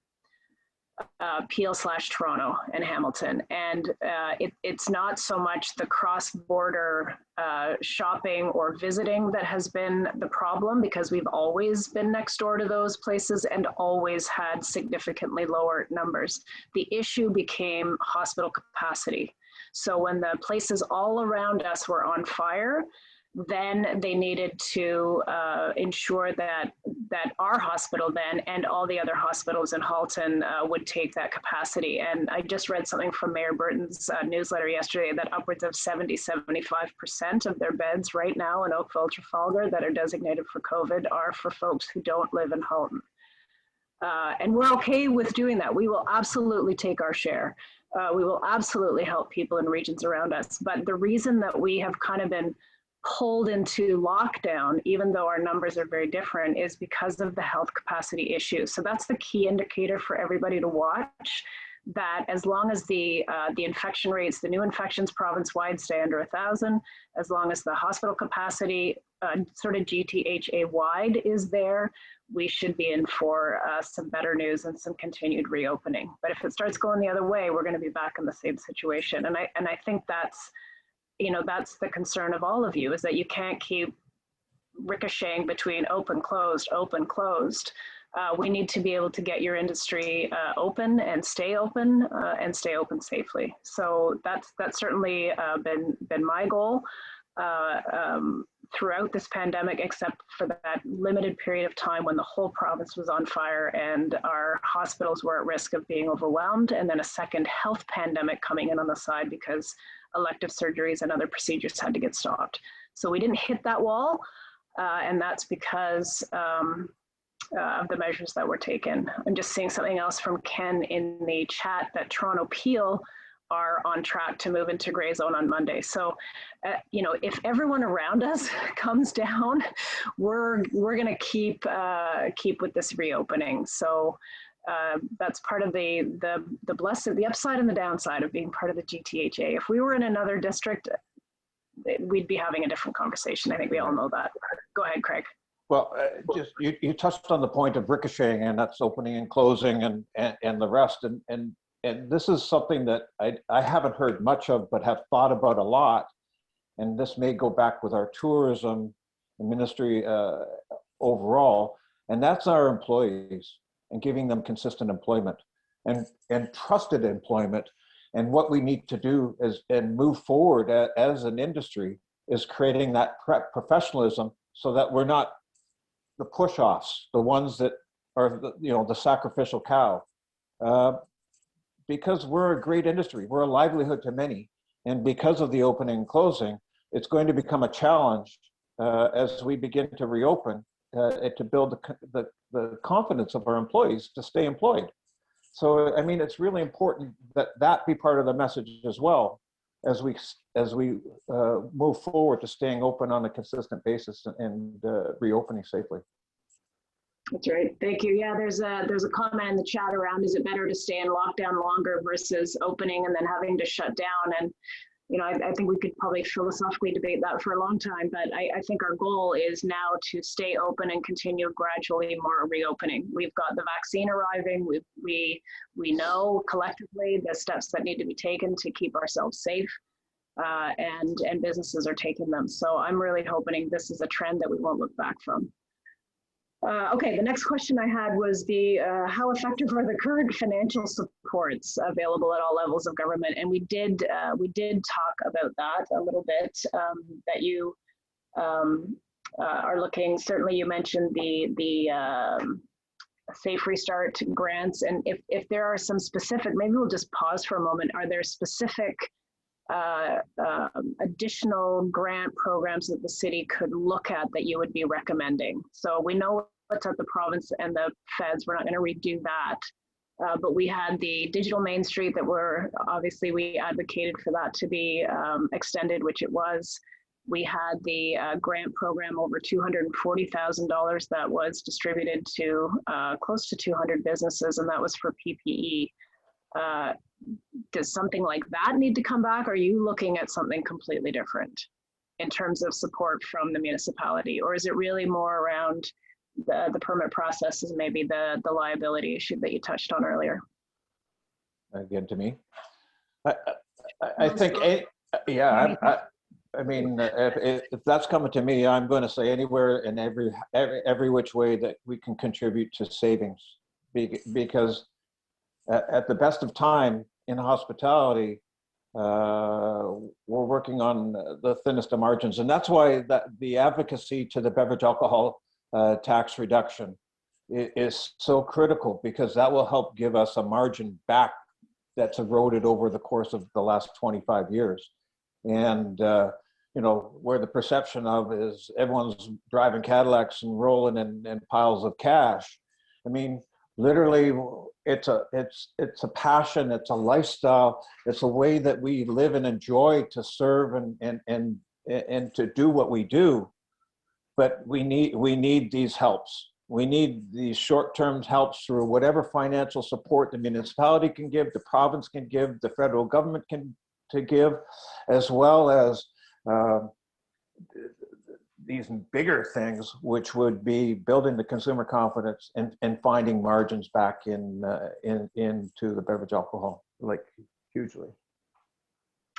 Peel/Toronto and Hamilton. And it's not so much the cross-border shopping or visiting that has been the problem, because we've always been next door to those places and always had significantly lower numbers. The issue became hospital capacity. So when the places all around us were on fire, then they needed to ensure that our hospital then and all the other hospitals in Halton would take that capacity. And I just read something from Mayor Burton's newsletter yesterday that upwards of 70–75% of their beds right now in Oakville, Trafalgar that are designated for COVID are for folks who don't live in Halton. And we're okay with doing that. We will absolutely take our share. We will absolutely help people in regions around us. But the reason that we have kind of been pulled into lockdown, even though our numbers are very different, is because of the health capacity issue. So that's the key indicator for everybody to watch, that as long as the infection rates, the new infections province-wide stay under 1,000, as long as the hospital capacity sort of GTHA-wide is there, we should be in for some better news and some continued reopening. But if it starts going the other way, we're going to be back in the same situation. And I think that's, you know, that's the concern of all of you, is that you can't keep ricocheting between open, closed, open, closed. We need to be able to get your industry open and stay open safely. So that's certainly been my goal throughout this pandemic, except for that limited period of time when the whole province was on fire and our hospitals were at risk of being overwhelmed, and then a second health pandemic coming in on the side because elective surgeries and other procedures had to get stopped. So we didn't hit that wall, and that's because of the measures that were taken. I'm just seeing something else from Ken in the chat, that Toronto Peel are on track to move into gray zone on Monday. So, you know, if everyone around us comes down, we're going to keep with this reopening. So that's part of the upside and the downside of being part of the GTHA. If we were in another district, we'd be having a different conversation. I think we all know that. Go ahead, Craig. Well, just you touched on the point of ricocheting, and that's opening and closing and the rest. And this is something that I haven't heard much of, but have thought about a lot. And this may go back with our tourism ministry overall. And that's our employees and giving them consistent employment and trusted employment. And what we need to do is and move forward as an industry is creating that professionalism so that we're not the push-offs, the ones that are the sacrificial cow. Because we're a great industry, we're a livelihood to many. And because of the opening and closing, it's going to become a challenge as we begin to reopen to build the confidence of our employees to stay employed. So, I mean, it's really important that be part of the message as well as we move forward to staying open on a consistent basis and reopening safely. That's right. Thank you. Yeah, there's a comment in the chat around, is it better to stay in lockdown longer versus opening and then having to shut down? And, you know, I think we could probably philosophically debate that for a long time, but I think our goal is now to stay open and continue gradually more reopening. We've got the vaccine arriving. We know collectively the steps that need to be taken to keep ourselves safe, and businesses are taking them. So I'm really hoping this is a trend that we won't look back from. Okay, the next question I had was how effective are the current financial supports available at all levels of government? And we did talk about that a little bit. That you are looking. Certainly, you mentioned the Safe Restart grants, and if there are some specific, maybe we'll just pause for a moment. Are there specific additional grant programs that the city could look at that you would be recommending? So we know what's at the province and the feds. We're not going to redo that. But we had the Digital Main Street that we advocated for that to be extended, which it was. We had the grant program over $240,000 that was distributed to close to 200 businesses, and that was for PPE. Does something like that need to come back? Or are you looking at something completely different in terms of support from the municipality? Or is it really more around the permit process, is maybe the liability issue that you touched on earlier? Again, to me, I think, I mean, if that's coming to me, I'm going to say anywhere and every which way that we can contribute to savings, because at the best of time in hospitality, we're working on the thinnest of margins. And that's why the advocacy to the beverage alcohol tax reduction is so critical, because that will help give us a margin back that's eroded over the course of the last 25 years. And, you know, where the perception of is everyone's driving Cadillacs and rolling in piles of cash. I mean, literally, it's a passion, it's a lifestyle, it's a way that we live and enjoy to serve and to do what we do. But we need these helps. We need these short-term helps through whatever financial support the municipality can give, the province can give, the federal government can give, as well as these bigger things, which would be building the consumer confidence and finding margins back into the beverage alcohol, like hugely.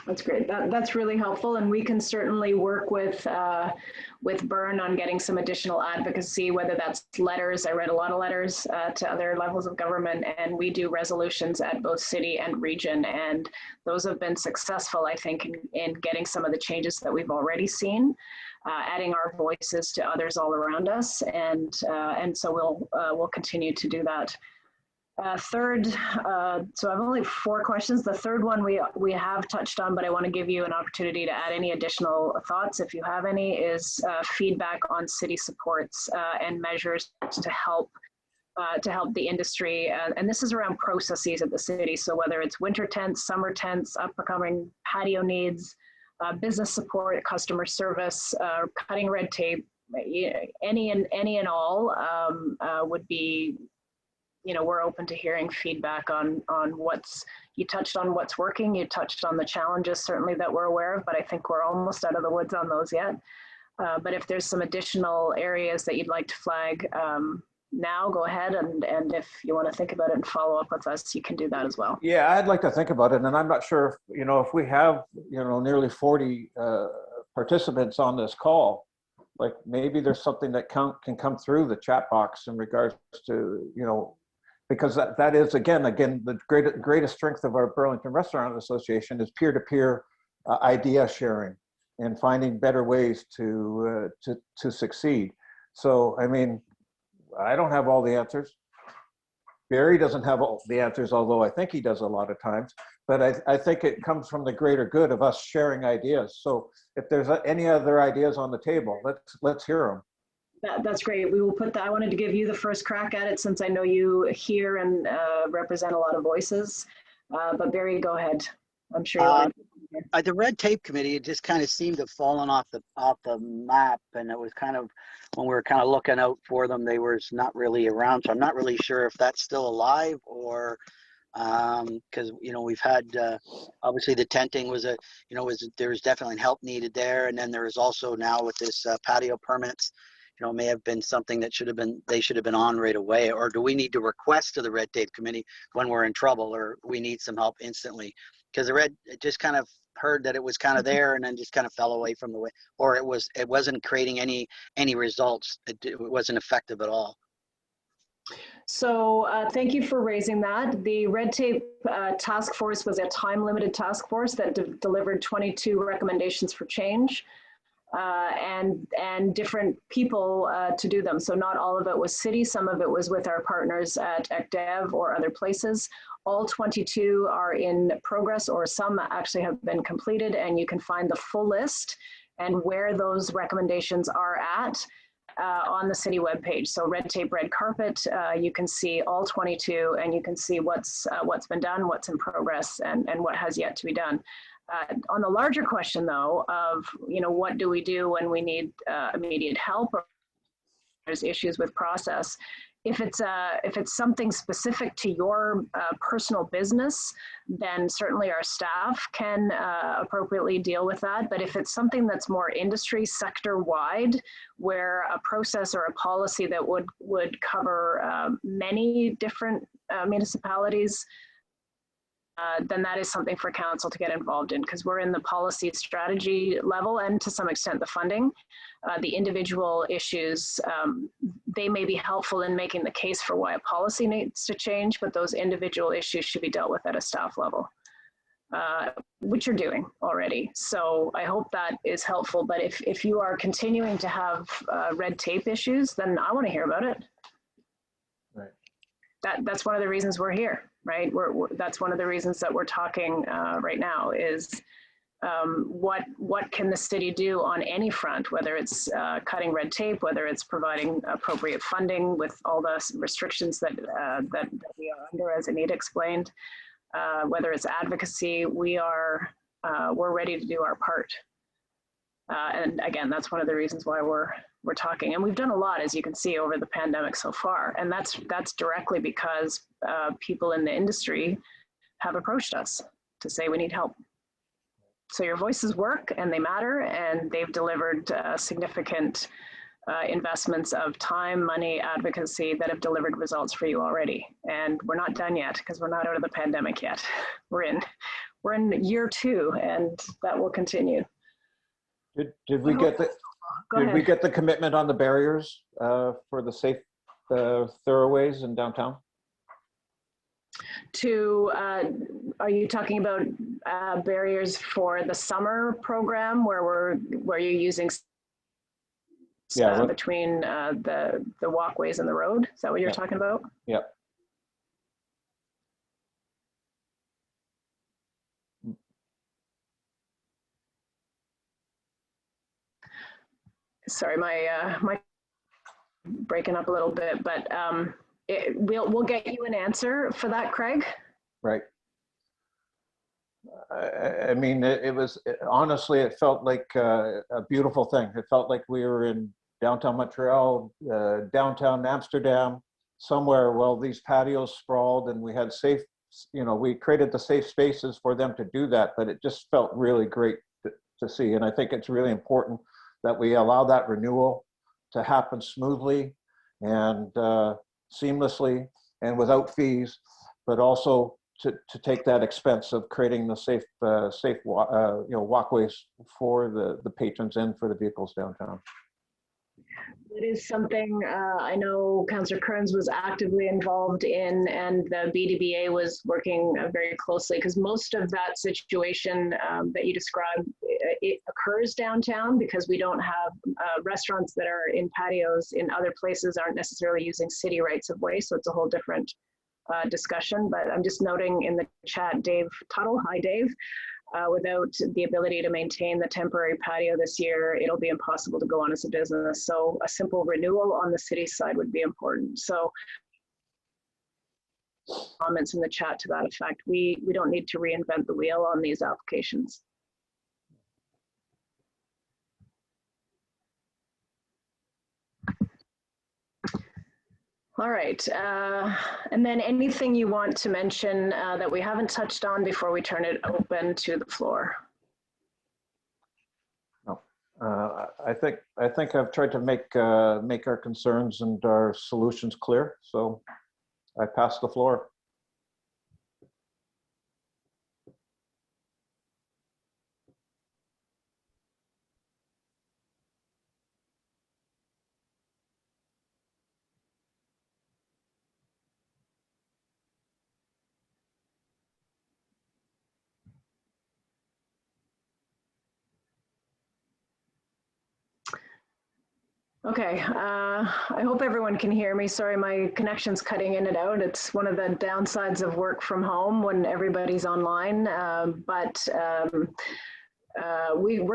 That's great. That's really helpful, and we can certainly work with Burn on getting some additional advocacy, whether that's letters. I read a lot of letters to other levels of government, and we do resolutions at both city and region, and those have been successful, I think, in getting some of the changes that we've already seen, adding our voices to others all around us, and so we'll continue to do that. Third, so I've only 4 questions. The third one we have touched on, but I want to give you an opportunity to add any additional thoughts, if you have any, is feedback on city supports and measures to help to help the industry. And this is around processes at the city. So whether it's winter tents, summer tents, upcoming patio needs, business support, customer service, cutting red tape, any and all would be, we're open to hearing feedback on you touched on what's working, you touched on the challenges certainly that we're aware of, but I think we're almost out of the woods on those yet. But if there's some additional areas that you'd like to flag now, go ahead, and if you want to think about it and follow up with us, you can do that as well. Yeah, I'd like to think about it, and I'm not sure if we have nearly 40 participants on this call, like maybe there's something that can come through the chat box in regards to because that is again the greatest strength of our Burlington Restaurant Association is peer-to-peer idea sharing and finding better ways to succeed. So I mean, I don't have all the answers. Barry doesn't have all the answers, although I think he does a lot of times. But I think it comes from the greater good of us sharing ideas. So if there's any other ideas on the table, let's hear them. That's great. We will put that. I wanted to give you the first crack at it since I know you hear and represent a lot of voices. But Barry, go ahead. I'm sure you'll the red tape committee, it just kind of seemed to have fallen off the map, and it was kind of, when we were kind of looking out for them, they were not really around. So I'm not really sure if that's still alive or because we've had obviously the tenting was there was definitely help needed there, and then there is also now with this patio permits, may have been something that they should have been on right away. Or do we need to request to the red tape committee when we're in trouble, or we need some help instantly? Because it just kind of heard that it was kind of there and then just kind of fell away from the way, or it wasn't creating any results. It wasn't effective at all. So thank you for raising that. The red tape task force was a time-limited task force that delivered 22 recommendations for change and different people to do them. So not all of it was city, some of it was with our partners at ECDEV or other places. All 22 are in progress, or some actually have been completed, and you can find the full list and where those recommendations are at on the city webpage. So red tape, red carpet, you can see all 22, and you can see what's been done, what's in progress, and what has yet to be done. On the larger question though, of what do we do when we need immediate help or there's issues with process, if it's something specific to your personal business, then certainly our staff can appropriately deal with that. But if it's something that's more industry sector wide, where a process or a policy that would cover many different municipalities, then that is something for council to get involved in, because we're in the policy strategy level and to some extent the funding. The individual issues, they may be helpful in making the case for why a policy needs to change, but those individual issues should be dealt with at a staff level, which you're doing already. So I hope that is helpful. But if you are continuing to have red tape issues, then I want to hear about it. Right. That's one of the reasons we're here, right? That's one of the reasons that we're talking right now is what can the city do on any front, whether it's cutting red tape, whether it's providing appropriate funding with all the restrictions that we are under, as Anita explained, whether it's advocacy, we're ready to do our part. And again, that's one of the reasons why we're talking, and we've done a lot, as you can see, over the pandemic so far, and that's directly because people in the industry have approached us to say we need help. So your voices work and they matter, and they've delivered significant investments of time, money, advocacy that have delivered results for you already. And we're not done yet, because we're not out of the pandemic yet. We're in year 2, and that will continue. Did we get the commitment on the barriers for the safe thoroughways in downtown? Are you talking about barriers for the summer program where you're using between the walkways and the road? Is that what you're talking about? Yeah. Sorry, my breaking up a little bit, but we'll get you an answer for that, Craig. Right. I mean, honestly, it felt like a beautiful thing. It felt like we were in downtown Montreal, downtown Amsterdam, somewhere. Well, these patios sprawled, and we had safe, we created the safe spaces for them to do that, but it just felt really great to see. And I think it's really important that we allow that renewal to happen smoothly and seamlessly and without fees, but also to take that expense of creating the safe walkways for the patrons and for the vehicles downtown. It is something I know Councillor Kearns was actively involved in, and the BDBA was working very closely, because most of that situation that you described, it occurs downtown, because we don't have restaurants that are in patios in other places aren't necessarily using city rights of way, so it's a whole different discussion. But I'm just noting in the chat, Dave Tuttle, hi Dave, without the ability to maintain the temporary patio this year, it'll be impossible to go on as a business. So a simple renewal on the city side would be important. So comments in the chat to that effect. We don't need to reinvent the wheel on these applications. All right, and then anything you want to mention that we haven't touched on before we turn it open to the floor? No, I think I've tried to make our concerns and our solutions clear. So I pass the floor. Okay, I hope everyone can hear me. Sorry, my connection's cutting in and out. It's one of the downsides of work from home when everybody's online. We're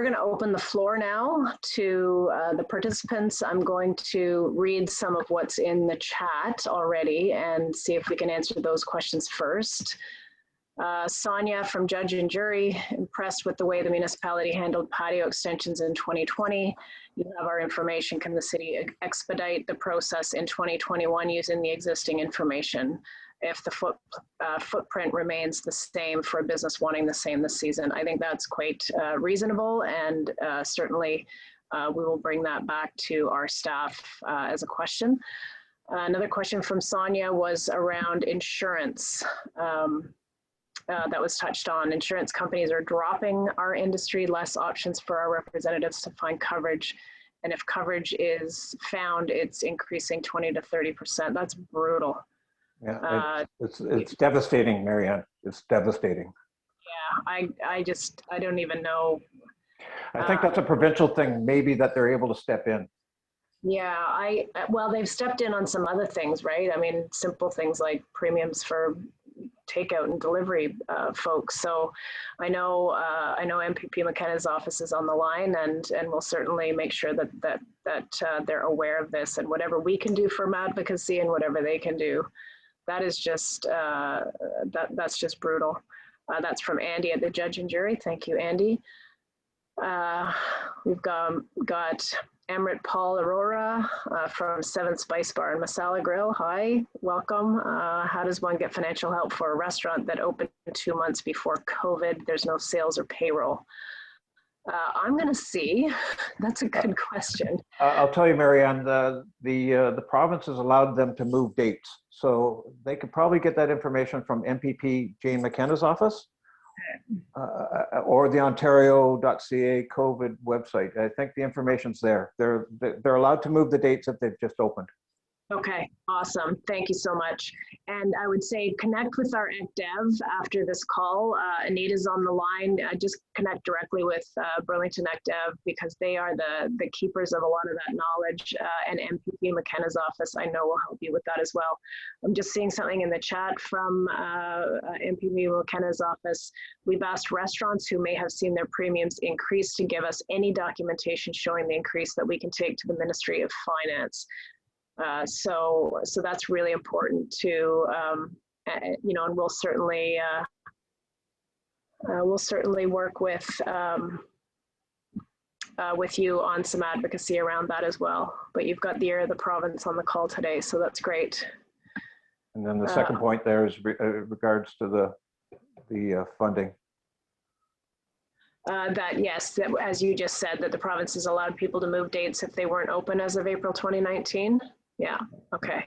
going to open the floor now to the participants. I'm going to read some of what's in the chat already and see if we can answer those questions first. Sonia from Judge and Jury, impressed with the way the municipality handled patio extensions in 2020. You have our information. Can the city expedite the process in 2021 using the existing information if the footprint remains the same for a business wanting the same this season? I think that's quite reasonable, and certainly we will bring that back to our staff as a question. Another question from Sonia was around insurance. That was touched on. Insurance companies are dropping our industry, less options for our representatives to find coverage. And if coverage is found, it's increasing 20 to 30%. That's brutal. Yeah, it's devastating, Marianne. It's devastating. Yeah, I don't even know. I think that's a provincial thing, maybe, that they're able to step in. Yeah, well, they've stepped in on some other things, right? I mean, simple things like premiums for takeout and delivery folks. So I know MPP McKenna's office is on the line, and we'll certainly make sure that they're aware of this, and whatever we can do for advocacy and whatever they can do. That is just that's just brutal. That's from Andy at the Judge and Jury. Thank you, Andy. We've got Amrit Paul Aurora from 7 Spice Bar and Masala Grill. Hi, welcome. How does one get financial help for a restaurant that opened 2 months before COVID? There's no sales or payroll. I'm going to see. That's a good question. I'll tell you, Marianne, the province has allowed them to move dates. So they could probably get that information from MPP Jane McKenna's office. Or the Ontario.ca COVID website. I think the information's there. They're allowed to move the dates that they've just opened. Okay, awesome. Thank you so much. And I would say connect with our ECDev after this call. Anita's on the line. Just connect directly with Burlington ECDev, because they are the keepers of a lot of that knowledge. And MPP McKenna's office, I know, will help you with that as well. I'm just seeing something in the chat from MPP McKenna's office. We've asked restaurants who may have seen their premiums increase to give us any documentation showing the increase that we can take to the Ministry of Finance. So that's really important to, you know, and we'll certainly work with you on some advocacy around that as well. But you've got the ear of the province on the call today, so that's great. And then the second point there is regards to the funding. That yes, that, as you just said, that the province has allowed people to move dates if they weren't open as of April 2019. Yeah, okay.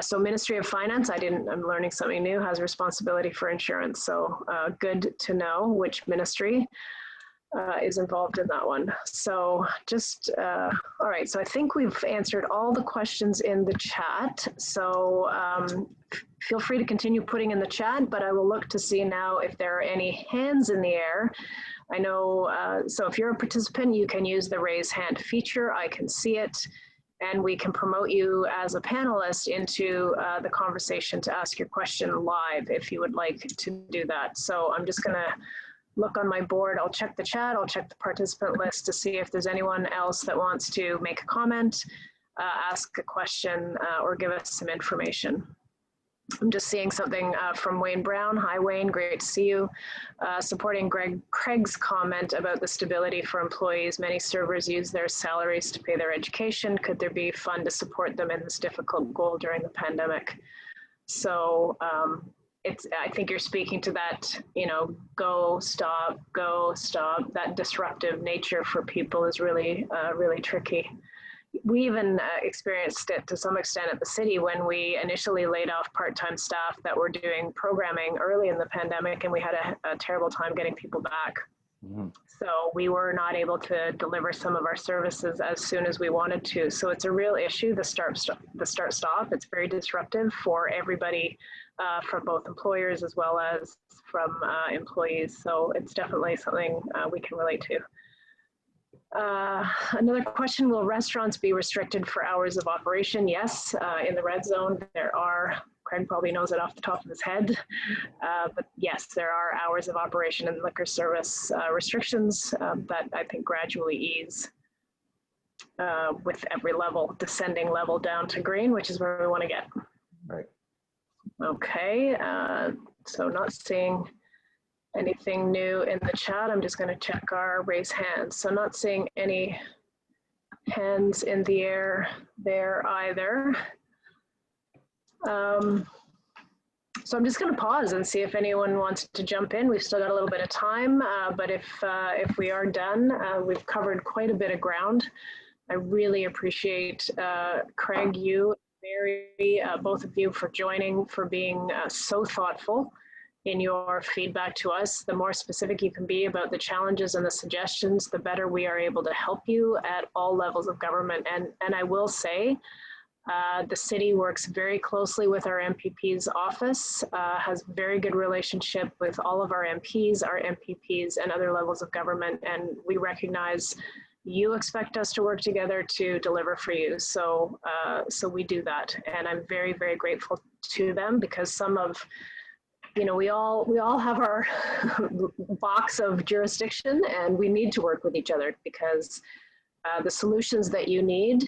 So Ministry of Finance, I'm learning something new, has responsibility for insurance. So good to know which ministry is involved in that one. So just, all right, so I think we've answered all the questions in the chat. So feel free to continue putting in the chat, but I will look to see now if there are any hands in the air. I know, so if you're a participant, you can use the raise hand feature. I can see it, and we can promote you as a panelist into the conversation to ask your question live if you would like to do that. So I'm just gonna look on my board. I'll check the chat, I'll check the participant list to see if there's anyone else that wants to make a comment, ask a question, or give us some information. I'm just seeing something from Wayne Brown. Hi Wayne, great to see you. Supporting Craig's comment about the stability for employees. Many servers use their salaries to pay their education. Could there be fund to support them in this difficult goal during the pandemic? So I think you're speaking to that, you know, go, stop, that disruptive nature for people is really, really tricky. We even experienced it to some extent at the city when we initially laid off part-time staff that were doing programming early in the pandemic, and we had a terrible time getting people back. Mm-hmm. So we were not able to deliver some of our services as soon as we wanted to. So it's a real issue, the start-stop. It's very disruptive for everybody, from both employers as well as from employees. So it's definitely something we can relate to. Another question, will restaurants be restricted for hours of operation? Yes, in the red zone, there are, Craig probably knows it off the top of his head, but yes, there are hours of operation and liquor service restrictions that I think gradually ease with every level, descending level down to green, which is where we want to get. Right. Okay, so not seeing anything new in the chat. I'm just going to check our raise hands. So not seeing any hands in the air there either. So I'm just going to pause and see if anyone wants to jump in. We've still got a little bit of time, but if we are done, we've covered quite a bit of ground. I really appreciate Craig, you, Mary, both of you for joining, for being so thoughtful in your feedback to us. The more specific you can be about the challenges and the suggestions, the better we are able to help you at all levels of government. And I will say, the city works very closely with our MPP's office, has very good relationship with all of our MPs, our MPPs, and other levels of government. And we recognize you expect us to work together to deliver for you. So, so we do that. And I'm very, very grateful to them, because some of, you know, we all have our box of jurisdiction, and we need to work with each other, because the solutions that you need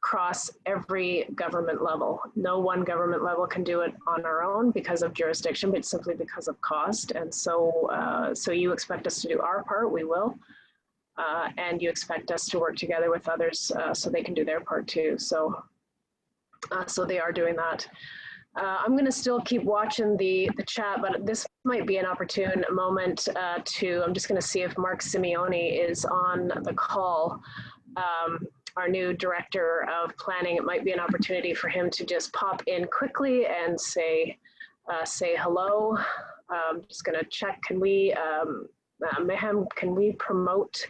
cross every government level. No one government level can do it on our own because of jurisdiction, but simply because of cost. And so, so you expect us to do our part, we will. And you expect us to work together with others so they can do their part too. So, so they are doing that. I'm going to still keep watching the chat, but this might be an opportune moment I'm just going to see if Mark Simeone is on the call, our new director of planning. It might be an opportunity for him to just pop in quickly and say hello. I'm just going to check. Can we, Mehem, can we promote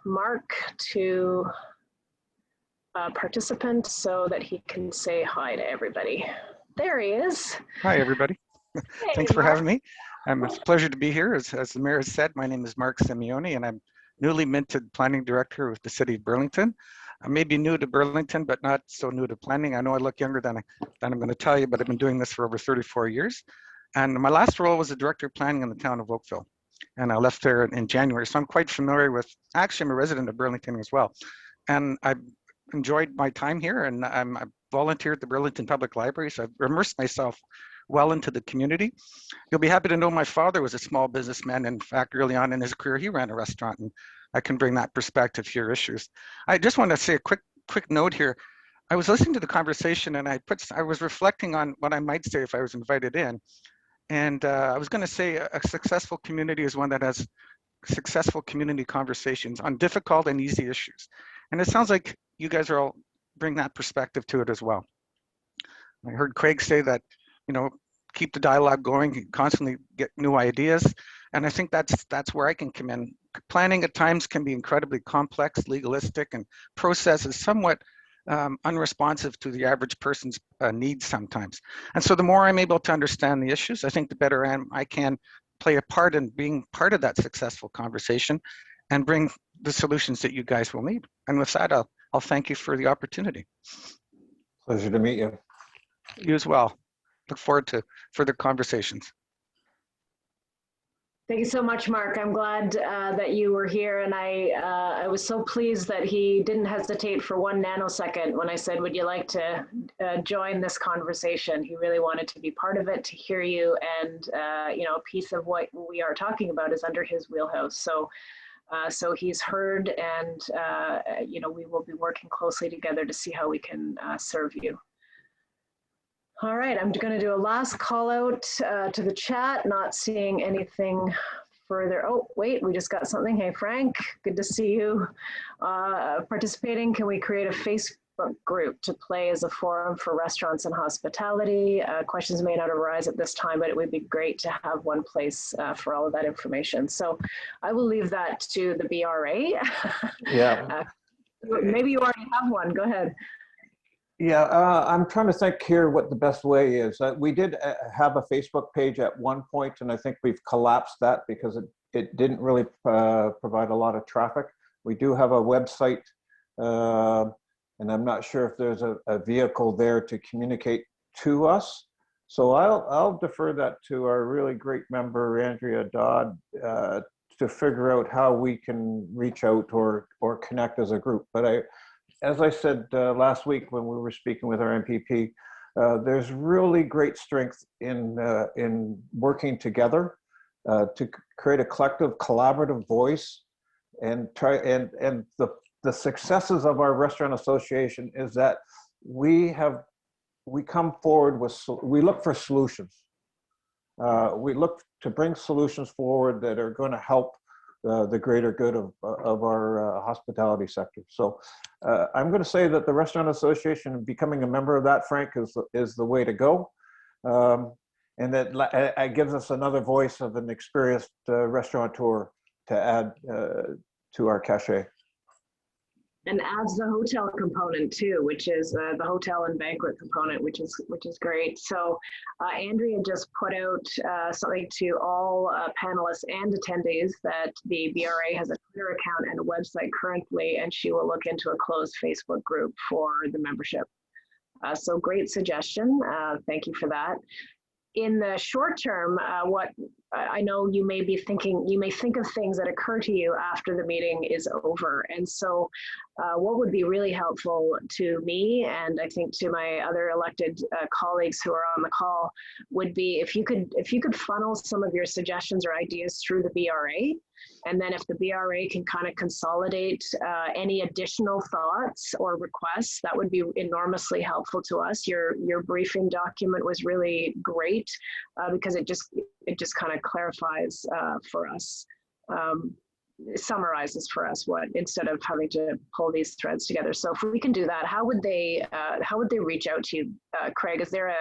Mark to participant so that he can say hi to everybody? There he is. Hi, everybody. Hey, Thanks for Mark. having me. It's a pleasure to be here. As the mayor has said, my name is Mark Simeone, and I'm newly minted planning director with the city of Burlington. I may be new to Burlington, but not so new to planning. I know I look younger than I'm going to tell you, but I've been doing this for over 34 years. And my last role was a director of planning in the town of Oakville. And I left there in January. So I'm quite familiar with, actually I'm a resident of Burlington as well. And enjoyed my time here, and I volunteer at the Burlington Public Library, so I've immersed myself well into the community. You'll be happy to know my father was a small businessman. In fact, early on in his career, he ran a restaurant, and I can bring that perspective to your issues. I just want to say a quick note here. I was listening to the conversation, and I was reflecting on what I might say if I was invited in. And I was going to say a successful community is one that has successful community conversations on difficult and easy issues. And it sounds like you guys are all bring that perspective to it as well. I heard Craig say that, you know, keep the dialogue going, constantly get new ideas. And I think that's where I can come in. Planning at times can be incredibly complex, legalistic, and process is somewhat unresponsive to the average person's needs sometimes. And so the more I'm able to understand the issues, I think the better I can play a part in being part of that successful conversation and bring the solutions that you guys will need. And with that, I'll thank you for the opportunity. Pleasure to meet you. You as well. Look forward to further conversations. Thank you so much, Mark. I'm glad that you were here, and I was so pleased that he didn't hesitate for 1 nanosecond when I said, would you like to join this conversation? He really wanted to be part of it, to hear you, and you know, a piece of what we are talking about is under his wheelhouse. So so he's heard, and you know, we will be working closely together to see how we can serve you. All right, I'm going to do a last call out to the chat, not seeing anything further. Oh, wait, we just got something. Hey, Frank, good to see you participating. Can we create a Facebook group to play as a forum for restaurants and hospitality? Questions may not arise at this time, but it would be great to have one place for all of that information. So I will leave that to the BRA. Yeah. Maybe you already have one. Go ahead. Yeah, I'm trying to think here what the best way is. We did have a Facebook page at one point, and I think we've collapsed that because it didn't really provide a lot of traffic. We do have a website, and I'm not sure if there's a vehicle there to communicate to us. So I'll defer that to our really great member, Andrea Dodd, to figure out how we can reach out or connect as a group. But as I said last week when we were speaking with our MPP, there's really great strength in working together to create a collective, collaborative voice, and the successes of our restaurant association is that we come forward with, we look for solutions. We look to bring solutions forward that are going to help the greater good of our hospitality sector. So I'm going to say that the Restaurant Association and becoming a member of that, Frank, is the way to go. And that it gives us another voice of an experienced restaurateur to add to our cachet. And adds the hotel component too, which is the hotel and banquet component, which is great. So Andrea just put out something to all panelists and attendees that the BRA has a Twitter account and a website currently, and she will look into a closed Facebook group for the membership. So great suggestion. Thank you for that. In the short term, what I know you may be thinking, you may think of things that occur to you after the meeting is over. And so what would be really helpful to me, and I think to my other elected colleagues who are on the call, would be if you could funnel some of your suggestions or ideas through the BRA. And then if the BRA can kind of consolidate any additional thoughts or requests, that would be enormously helpful to us. Your briefing document was really great because it just kind of clarifies for us, summarizes for us what, instead of having to pull these threads together. So if we can do that, how would they reach out to you, Craig? Is there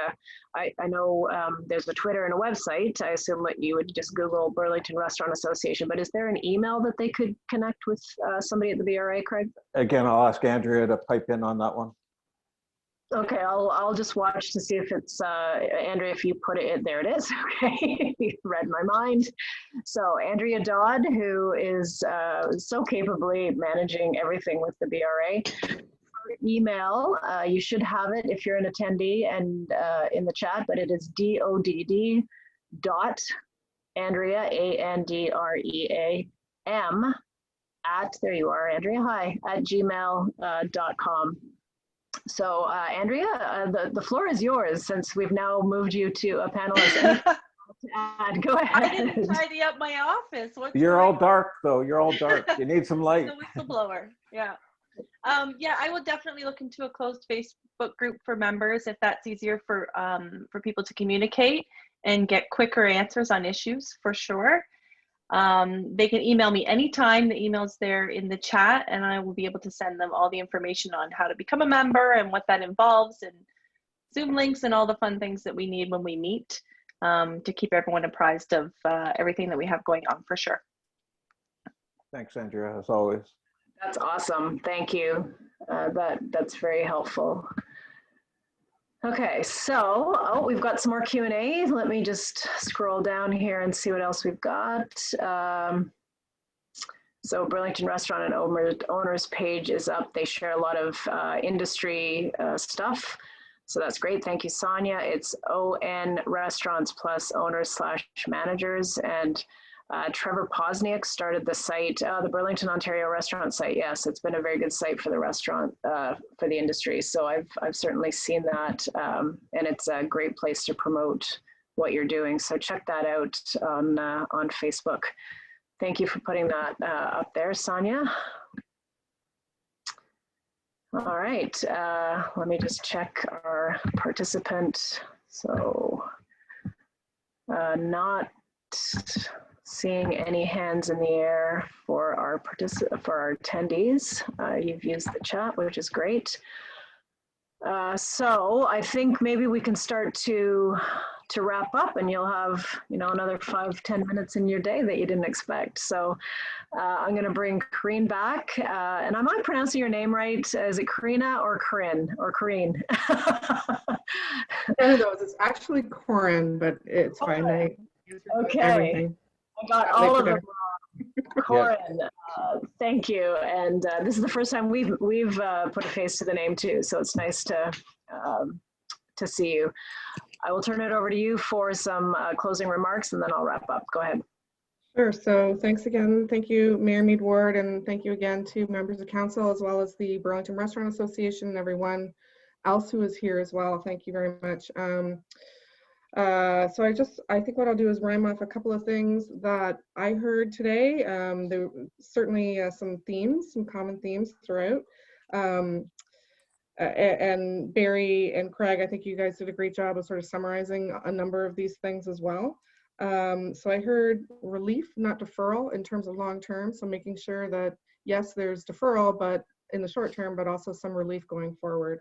I know there's a Twitter and a website. I assume that you would just Google Burlington Restaurant Association, but is there an email that they could connect with somebody at the BRA, Craig? Again, I'll ask Andrea to pipe in on that one. Okay, I'll just watch to see if it's Andrea, if you put it in, there it is. Okay, you read my mind. So Andrea Dodd, who is so capably managing everything with the BRA. Email, you should have it if you're an attendee and in the chat, but it is dodd.andrea, ANDREAM there you are, Andrea, hi, at gmail.com. So Andrea, the floor is yours since we've now moved you to a panelist. Anything to add? Go ahead. I didn't tidy up my office. You're all dark though. You're all dark. You need some light. The whistleblower. Yeah. Yeah, I will definitely look into a closed Facebook group for members if that's easier for people to communicate and get quicker answers on issues, for sure. They can email me anytime. The email's there in the chat, and I will be able to send them all the information on how to become a member and what that involves, and Zoom links and all the fun things that we need when we meet, to keep everyone apprised of everything that we have going on, for sure. Thanks, Andrea, as always. That's awesome. Thank you. That's very helpful. Okay, so we've got some more Q&A. Let me just scroll down here and see what else we've got. So Burlington Restaurant and Owners page is up. They share a lot of industry stuff. So that's great. Thank you, Sonia. It's ON Restaurants plus Owners / Managers. And Trevor Posniak started the site, the Burlington, Ontario restaurant site. Yes, it's been a very good site for the restaurant, for the industry. So I've certainly seen that, and it's a great place to promote what you're doing. So check that out on Facebook. Thank you for putting that up there, Sonia. All right, let me just check our participant. So not seeing any hands in the air for our attendees. You've used the chat, which is great. So I think maybe we can start to wrap up, and you'll have another 5-10 minutes in your day that you didn't expect. So I'm going to bring Corinne back, and am I pronouncing your name right? Is it Karina or Corinne or Corinne? It's actually Corinne, but it's fine. Okay. Everything. I got all of them wrong. Corinne, thank you. And this is the first time we've put a face to the name too, so it's nice to see you. I will turn it over to you for some closing remarks, and then I'll wrap up. Go ahead. Sure. So thanks again. Thank you, Mayor Meed Ward, and thank you again to members of council, as well as the Burlington Restaurant Association and everyone else who is here as well. Thank you very much. So I think what I'll do is rhyme off a couple of things that I heard today. There were certainly some common themes throughout. And Barry and Craig, I think you guys did a great job of sort of summarizing a number of these things as well. So I heard relief, not deferral, in terms of long term. So making sure that, yes, there's deferral, but in the short term, but also some relief going forward.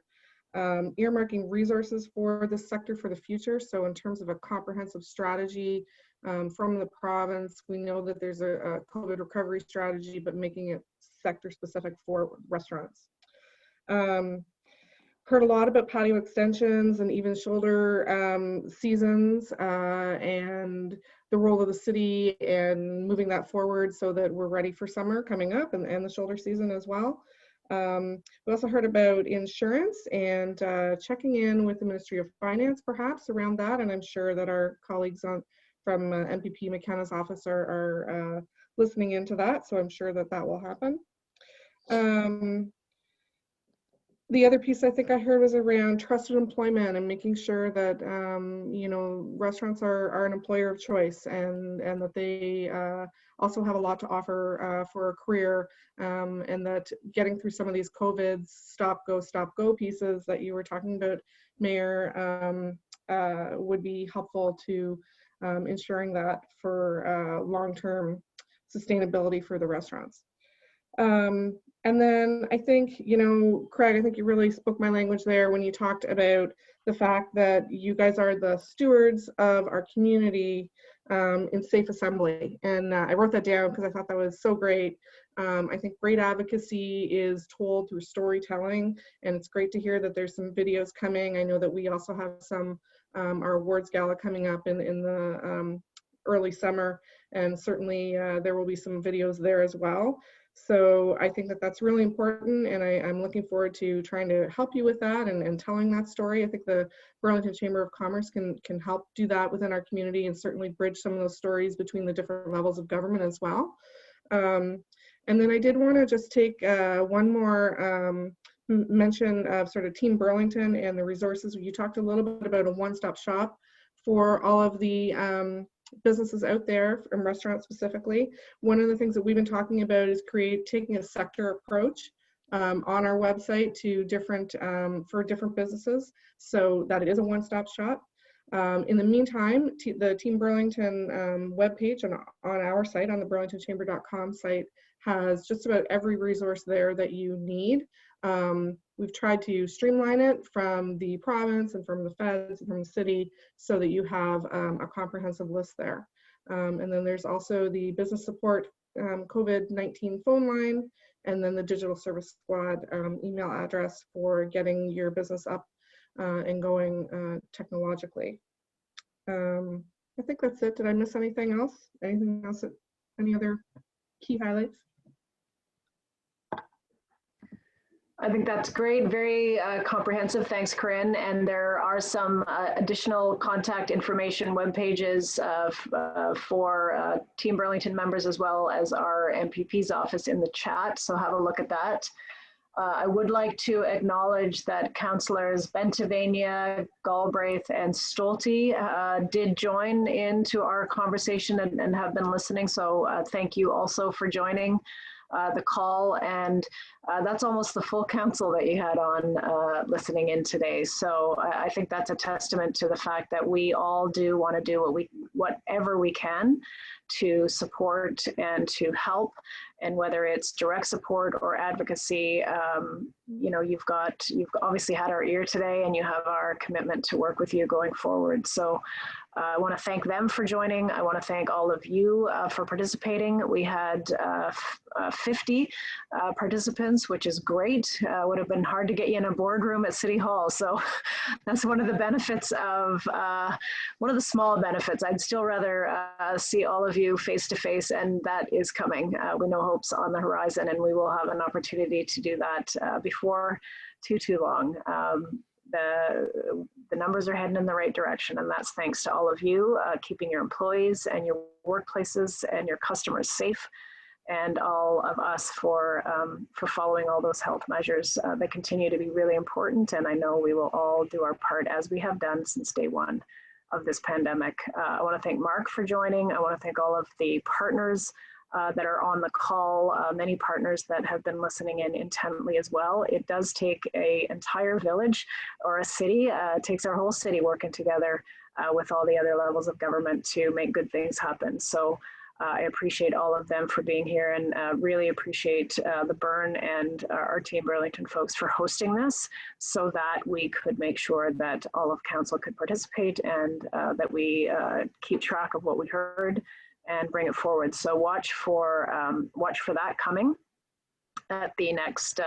Earmarking resources for this sector for the future. So in terms of a comprehensive strategy from the province, we know that there's a COVID recovery strategy, but making it sector specific for restaurants. Heard a lot about patio extensions and even shoulder seasons and the role of the city and moving that forward so that we're ready for summer coming up and the shoulder season as well. We also heard about insurance and checking in with the Ministry of Finance perhaps around that, and I'm sure that our colleagues from MPP McKenna's office are listening into that, so I'm sure that that will happen. The other piece I think I heard was around trusted employment and making sure that restaurants are an employer of choice and that they also have a lot to offer for a career, and that getting through some of these COVID stop go pieces that you were talking about, Mayor, would be helpful to ensuring that for long-term sustainability for the restaurants. And then I think, Craig, I think you really spoke my language there when you talked about the fact that you guys are the stewards of our community in safe assembly. And I wrote that down because I thought that was so great. I think great advocacy is told through storytelling, and it's great to hear that there's some videos coming. I know that we also have some, our awards gala coming up in the early summer, and certainly there will be some videos there as well. So I think that that's really important, and I'm looking forward to trying to help you with that and telling that story. I think the Burlington Chamber of Commerce can help do that within our community and certainly bridge some of those stories between the different levels of government as well. And then I did want to just take one more mention of sort of Team Burlington and the resources. You talked a little bit about a one-stop shop for all of the businesses out there, and restaurants specifically. One of the things that we've been talking about is taking a sector approach on our website to different for different businesses, so that it is a one-stop shop. In the meantime, the Team Burlington webpage on our site, on the burlingtonchamber.com site, has just about every resource there that you need. We've tried to streamline it from the province and from the feds and from the city so that you have a comprehensive list there. And then there's also the business support COVID-19 phone line, and then the digital service squad email address for getting your business up and going technologically. I think that's it. Did I miss anything else? Anything else? Any other key highlights? I think that's great. Very comprehensive. Thanks, Corinne. And there are some additional contact information web pages for Team Burlington members, as well as our MPP's office, in the chat. So have a look at that. I would like to acknowledge that Councillors Bentivania, Galbraith, and Stolte did join into our conversation and have been listening. So thank you also for joining the call, and that's almost the full council that you had on listening in today. So I think that's a testament to the fact that we all do want to do whatever we can to support and to help, and whether it's direct support or advocacy, you know, you've obviously had our ear today, and you have our commitment to work with you going forward. So I want to thank them for joining. I want to thank all of you for participating. We had 50 participants, which is great. Would have been hard to get you in a boardroom at City Hall. So that's one of the benefits of, one of the small benefits. I'd still rather see all of you face to face, and that is coming. We know hope's on the horizon, and we will have an opportunity to do that before too long. The numbers are heading in the right direction, and that's thanks to all of you keeping your employees and your workplaces and your customers safe, and all of us for following all those health measures that continue to be really important. And I know we will all do our part, as we have done since day one of this pandemic. I want to thank Mark for joining. I want to thank all of the partners that are on the call, many partners that have been listening in intently as well. It does take an entire village or a city. It takes our whole city working together with all the other levels of government to make good things happen. So I appreciate all of them for being here, and really appreciate the Burn and our Team Burlington folks for hosting this, so that we could make sure that all of council could participate, and that we keep track of what we heard and bring it forward. So watch for that coming at the next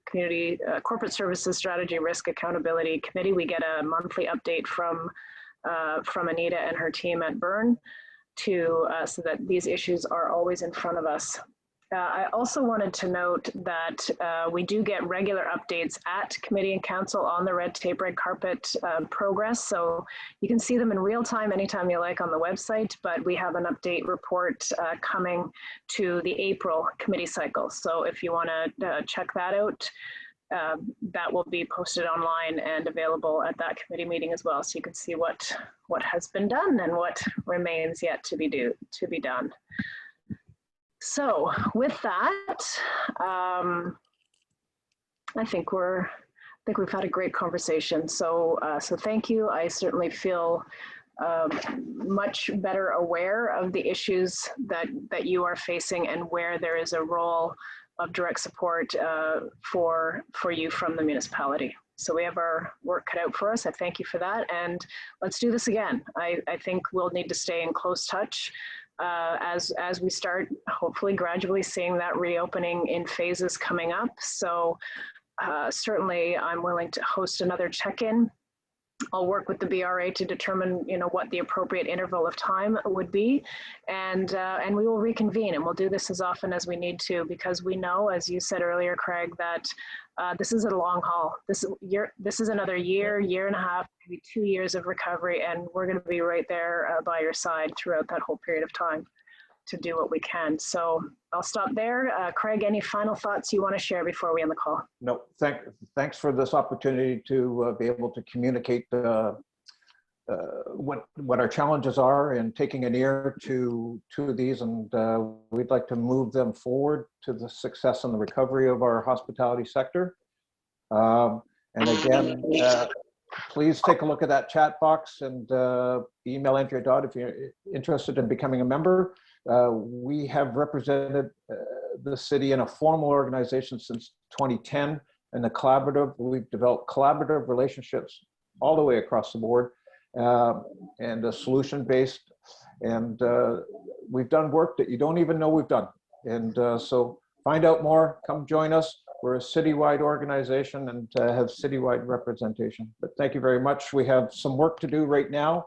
Community Corporate Services Strategy Risk Accountability Committee. We get a monthly update from Anita and her team at Burn so that these issues are always in front of us. I also wanted to note that we do get regular updates at committee and council on the red tape, red carpet progress. So you can see them in real time anytime you like on the website, but we have an update report coming to the April committee cycle. So if you want to check that out, that will be posted online and available at that committee meeting as well. So you can see what has been done and what remains yet to be done. So with that, I think we've had a great conversation. So thank you. I certainly feel much better aware of the issues that you are facing, and where there is a role of direct support for you from the municipality. So we have our work cut out for us. I thank you for that, and let's do this again. I think we'll need to stay in close touch as we start hopefully gradually seeing that reopening in phases coming up. So certainly I'm willing to host another check-in. I'll work with the BRA to determine, what the appropriate interval of time would be, and we will reconvene, and we'll do this as often as we need to, because we know, as you said earlier, Craig, that this is a long haul. This is another year and a half, maybe 2 years of recovery, and we're going to be right there by your side throughout that whole period of time do what we can. So I'll stop there. Craig, any final thoughts you want to share before we end the call? No, thanks for this opportunity to be able to communicate what our challenges are and taking an ear to these, and we'd like to move them forward to the success and the recovery of our hospitality sector. And again, please take a look at that chat box and email Andrea Dodd if you're interested in becoming a member. We have represented the city in a formal organization since 2010, and the collaborative, we've developed collaborative relationships all the way across the board, and a solution-based, and we've done work that you don't even know we've done. And so find out more, come join us. We're a citywide organization and have citywide representation. But thank you very much. We have some work to do right now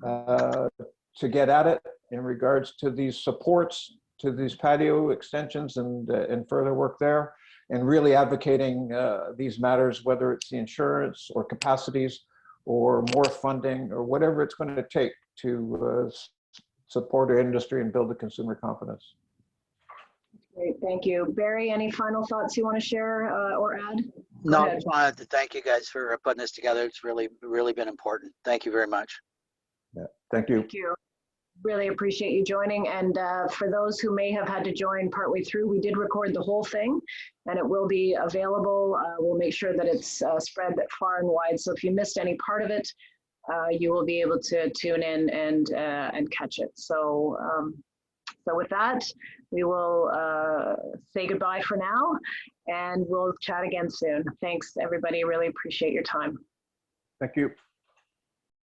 to get at it in regards to these supports, to these patio extensions and further work there, and really advocating these matters, whether it's the insurance or capacities or more funding or whatever it's going to take to support our industry and build the consumer confidence. Great, thank you. Barry, any final thoughts you want to share or add? No, I just wanted to thank you guys for putting this together. It's really been important. Thank you very much. Yeah, thank you. Thank you. Really appreciate you joining. And for those who may have had to join partway through, we did record the whole thing and it will be available. We'll make sure that it's spread far and wide. So if you missed any part of it, you will be able to tune in and catch it. So, so with that, we will say goodbye for now and we'll chat again soon. Thanks, everybody. Really appreciate your time. Thank you.